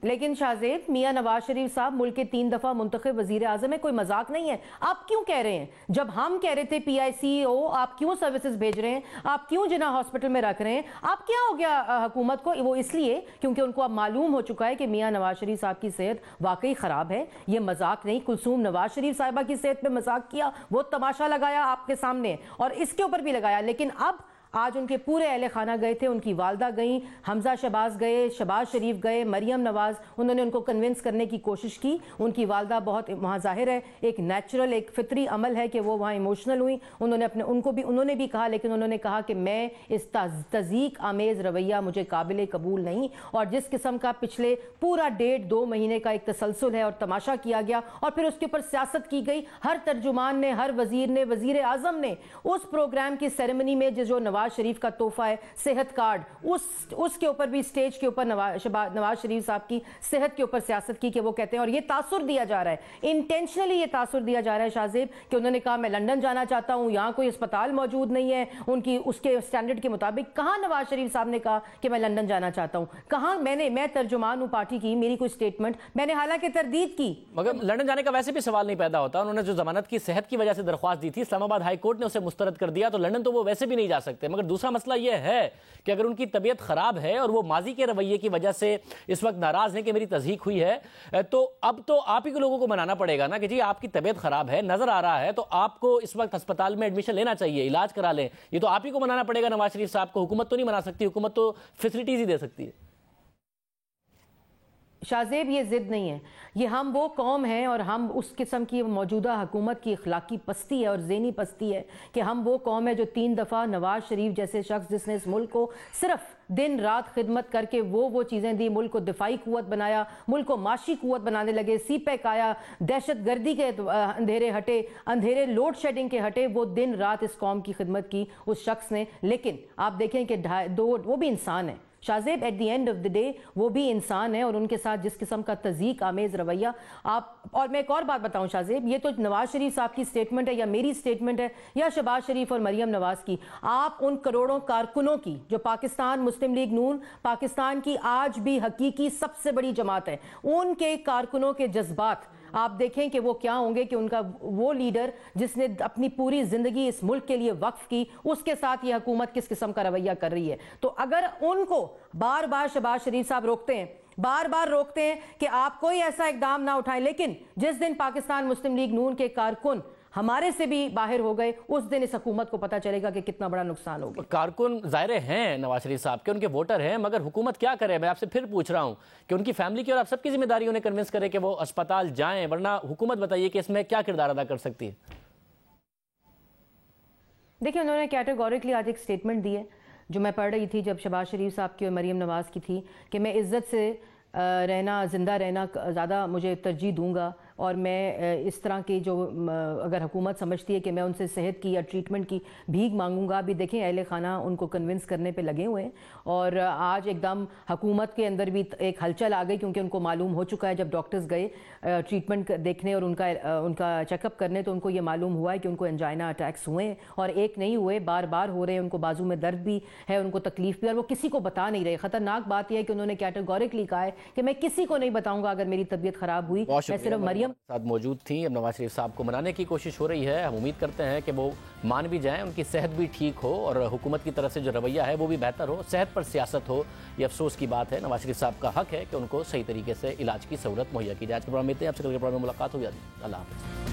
لیکن شاہزیب، میاں نواز شریف صاحب ملک کے 3 دفعہ منتخب وزیر اعظم ہے، کوئی مذاق نہیں ہے. آپ کیوں کہہ رہے ہیں جب ہم کہہ رہے تھے PICO آپ کیوں سروسز بھیج رہے ہیں، آپ کیوں جناح ہاسپٹل میں رکھ رہے ہیں، آپ کیا ہو گیا حکومت کو؟ وہ اس لیے کیونکہ ان کو اب معلوم ہو چکا ہے کہ میاں نواز شریف صاحب کی صحت واقعی خراب ہے. یہ مذاق نہیں. کلثوم نواز شریف صاحبہ کی صحت پہ مذاق کیا، وہ تماشا لگایا آپ کے سامنے اور اس کے اوپر بھی لگایا. لیکن اب آج ان کے پورے اہل خانہ گئے تھے، ان کی والدہ گئیں، حمزہ شہباز گئے، شہباز شریف گئے، مریم نواز، انہوں نے ان کو کنونس کرنے کی کوشش کی. ان کی والدہ بہت وہاں ظاہر ہے ایک نیچرل ایک فطری عمل ہے کہ وہ وہاں ایموشنل ہوئی. انہوں نے بھی کہا، لیکن انہوں نے کہا کہ میں اس تضحیک آمیز رویہ مجھے قابل قبول نہیں. اور جس قسم کا پچھلے پورا 1.5-2 مہینے کا ایک تسلسل ہے اور تماشا کیا گیا اور پھر اس کے اوپر سیاست کی گئی، ہر ترجمان نے، ہر وزیر نے، وزیر اعظم نے اس پروگرام کی سیریمنی میں جو نواز شریف کا تحفہ ہے صحت کارڈ، اس کے اوپر بھی سٹیج کے اوپر نواز شریف صاحب کی صحت کے اوپر سیاست کی کہ وہ کہتے ہیں. اور یہ تاثر دیا جا رہا ہے، انٹینشنلی یہ تاثر دیا جا رہا ہے شاہزیب کہ انہوں نے کہا میں لندن جانا چاہتا ہوں، یہاں کوئی اسپتال موجود نہیں ہے اس کے سٹینڈرڈ کے مطابق. کہاں نواز شریف صاحب نے کہا کہ میں لندن جانا چاہتا ہوں؟ کہاں؟ میں ترجمان ہوں پارٹی کی، میری کوئی سٹیٹمنٹ میں نے حالانکہ تردید کی. مگر لندن جانے کا ویسے بھی سوال نہیں پیدا ہوتا. انہوں نے جو ضمانت کی صحت کی وجہ سے درخواست دی تھی، اسلام آباد ہائی کورٹ نے اسے مسترد کر دیا، تو لندن تو وہ ویسے بھی نہیں جا سکتے. مگر دوسرا مسئلہ یہ ہے کہ اگر ان کی طبیعت خراب ہے اور وہ ماضی کے رویے کی وجہ سے اس وقت ناراض ہیں کہ میری تضحیک ہوئی ہے، تو اب تو آپ ہی کے لوگوں کو منانا پڑے گا نا کہ جی آپ کی طبیعت خراب ہے، نظر آ رہا ہے، تو آپ کو اس وقت ہسپتال میں ایڈمیشن لینا چاہیے، علاج کرا لیں. یہ تو آپ ہی کو منانا پڑے گا نواز شریف صاحب کو. حکومت تو نہیں منا سکتی، حکومت تو فیسلٹیز ہی دے سکتی ہے. शाहजेब ये ज़िद नहीं है, ये हम वो कौम हैं और हम उस किस्म की मौजूदा हुकूमत की अखलाकी पस्ती है और ज़हनी पस्ती है कि हम वो कौम है जो 3 दफ़ा नवाज शरीफ जैसे शख्स जिसने इस मुल्क को सिर्फ दिन रात खिदमत करके वो चीज़ें दी, मुल्क को दिफाई कुव्वत बनाया, मुल्क को माशी कुव्वत बनाने लगे, CPEC आया, दहशत गर्दी के अंधेरे हटे, अंधेरे लोड शेडिंग के हटे, वो दिन रात इस कौम की खिदमत की उस शख्स ने। लेकिन आप देखें कि वो भी इंसान है Shahzeb, at the end of the day वो भी इंसान है और उनके साथ जिस किस्म का तज़ीक आमेज़ रवैया आप। और मैं एक और बात बताऊं शाहजेब, ये तो नवाज शरीफ साहब की स्टेटमेंट है या मेरी स्टेटमेंट है या शहबाज शरीफ और मरियम नवाज की, आप उन करोड़ों कारकुनों की जो पाकिस्तान मुस्लिम लीग नून पाकिस्तान की आज भी हकीकी सबसे बड़ी जमात है, उनके कारकुनों के जज्बात आप देखें कि वो क्या होंगे कि उनका वो लीडर जिसने अपनी पूरी ज़िंदगी इस मुल्क के लिए वक्फ की, उसके साथ ये हुकूमत किस किस्म का रवैया कर रही है। तो अगर उनको बार बार शहबाज शरीफ साहब रोकते हैं, बार बार रोकते हैं कि आप कोई ऐसा इकदाम ना उठाएं, लेकिन जिस दिन पाकिस्तान मुस्लिम लीग नून के कारकुन हमारे से भी बाहर हो गए, उस दिन इस हुकूमत को पता चलेगा कि कितना बड़ा नुकसान हो गया। कारकुन ज़ाहिर हैं नवाज शरीफ साहब के, उनके वोटर हैं, मगर हुकूमत क्या करे? मैं आपसे फिर पूछ रहा हूं कि उनकी फैमिली की और आप सबकी जिम्मेदारी उन्हें कन्विंस करे कि वो अस्पताल जाएं, वरना हुकूमत बताइए कि इसमें क्या किरदार अदा कर सकती है? देखिए, उन्होंने कैटेगोरिकली आज एक स्टेटमेंट दी है जो मैं पढ़ रही थी जब शहबाज शरीफ साहब की और मरियम नवाज की थी कि मैं इज़्ज़त से रहना, ज़िंदा रहना ज़्यादा मुझे तरजीह दूंगा और मैं इस तरह की जो अगर हुकूमत समझती है कि मैं उनसे सेहत की या ट्रीटमेंट की भीख मांगूंगा। अभी देखें अहले खाना उनको कन्विंस करने पे लगे हुए हैं और आज एकदम हुकूमत के अंदर भी एक हलचल आ गई क्योंकि उनको मालूम हो चुका है, जब डॉक्टर्स गए ट्रीटमेंट देखने और उनका चेकअप करने तो उनको ये मालूम हुआ है कि उनको एंजाइना अटैक्स हुए हैं और एक नहीं हुए, बार बार हो रहे हैं, उनको बाजू में दर्द भी है, उनको तकलीफ भी, और वो किसी को बता नहीं रहे। ख़तरनाक बात यह है कि उन्होंने कैटेगोरिकली कहा है कि मैं किसी को नहीं बताऊंगा अगर मेरी तबीयत खराब हुई, मैं सिर्फ मरियम साथ मौजूद थी। अब नवाज शरीफ साहब को मनाने की कोशिश हो रही है, हम उम्मीद करते हैं कि वो मान भी जाएं, उनकी सेहत भी ठीक हो और हुकूमत की तरफ से जो रवैया है वो भी बेहतर हो, सेहत पर सियासत हो। ये अफसोस की बात है, नवाज शरीफ साहब का हक है कि उनको सही तरीके से इलाज की सहूलत मुहैया की जाए। आज के प्रोग्राम में आपसे कल के प्रोग्राम में मुलाकात होगी। अल्लाह हाफ़िज़।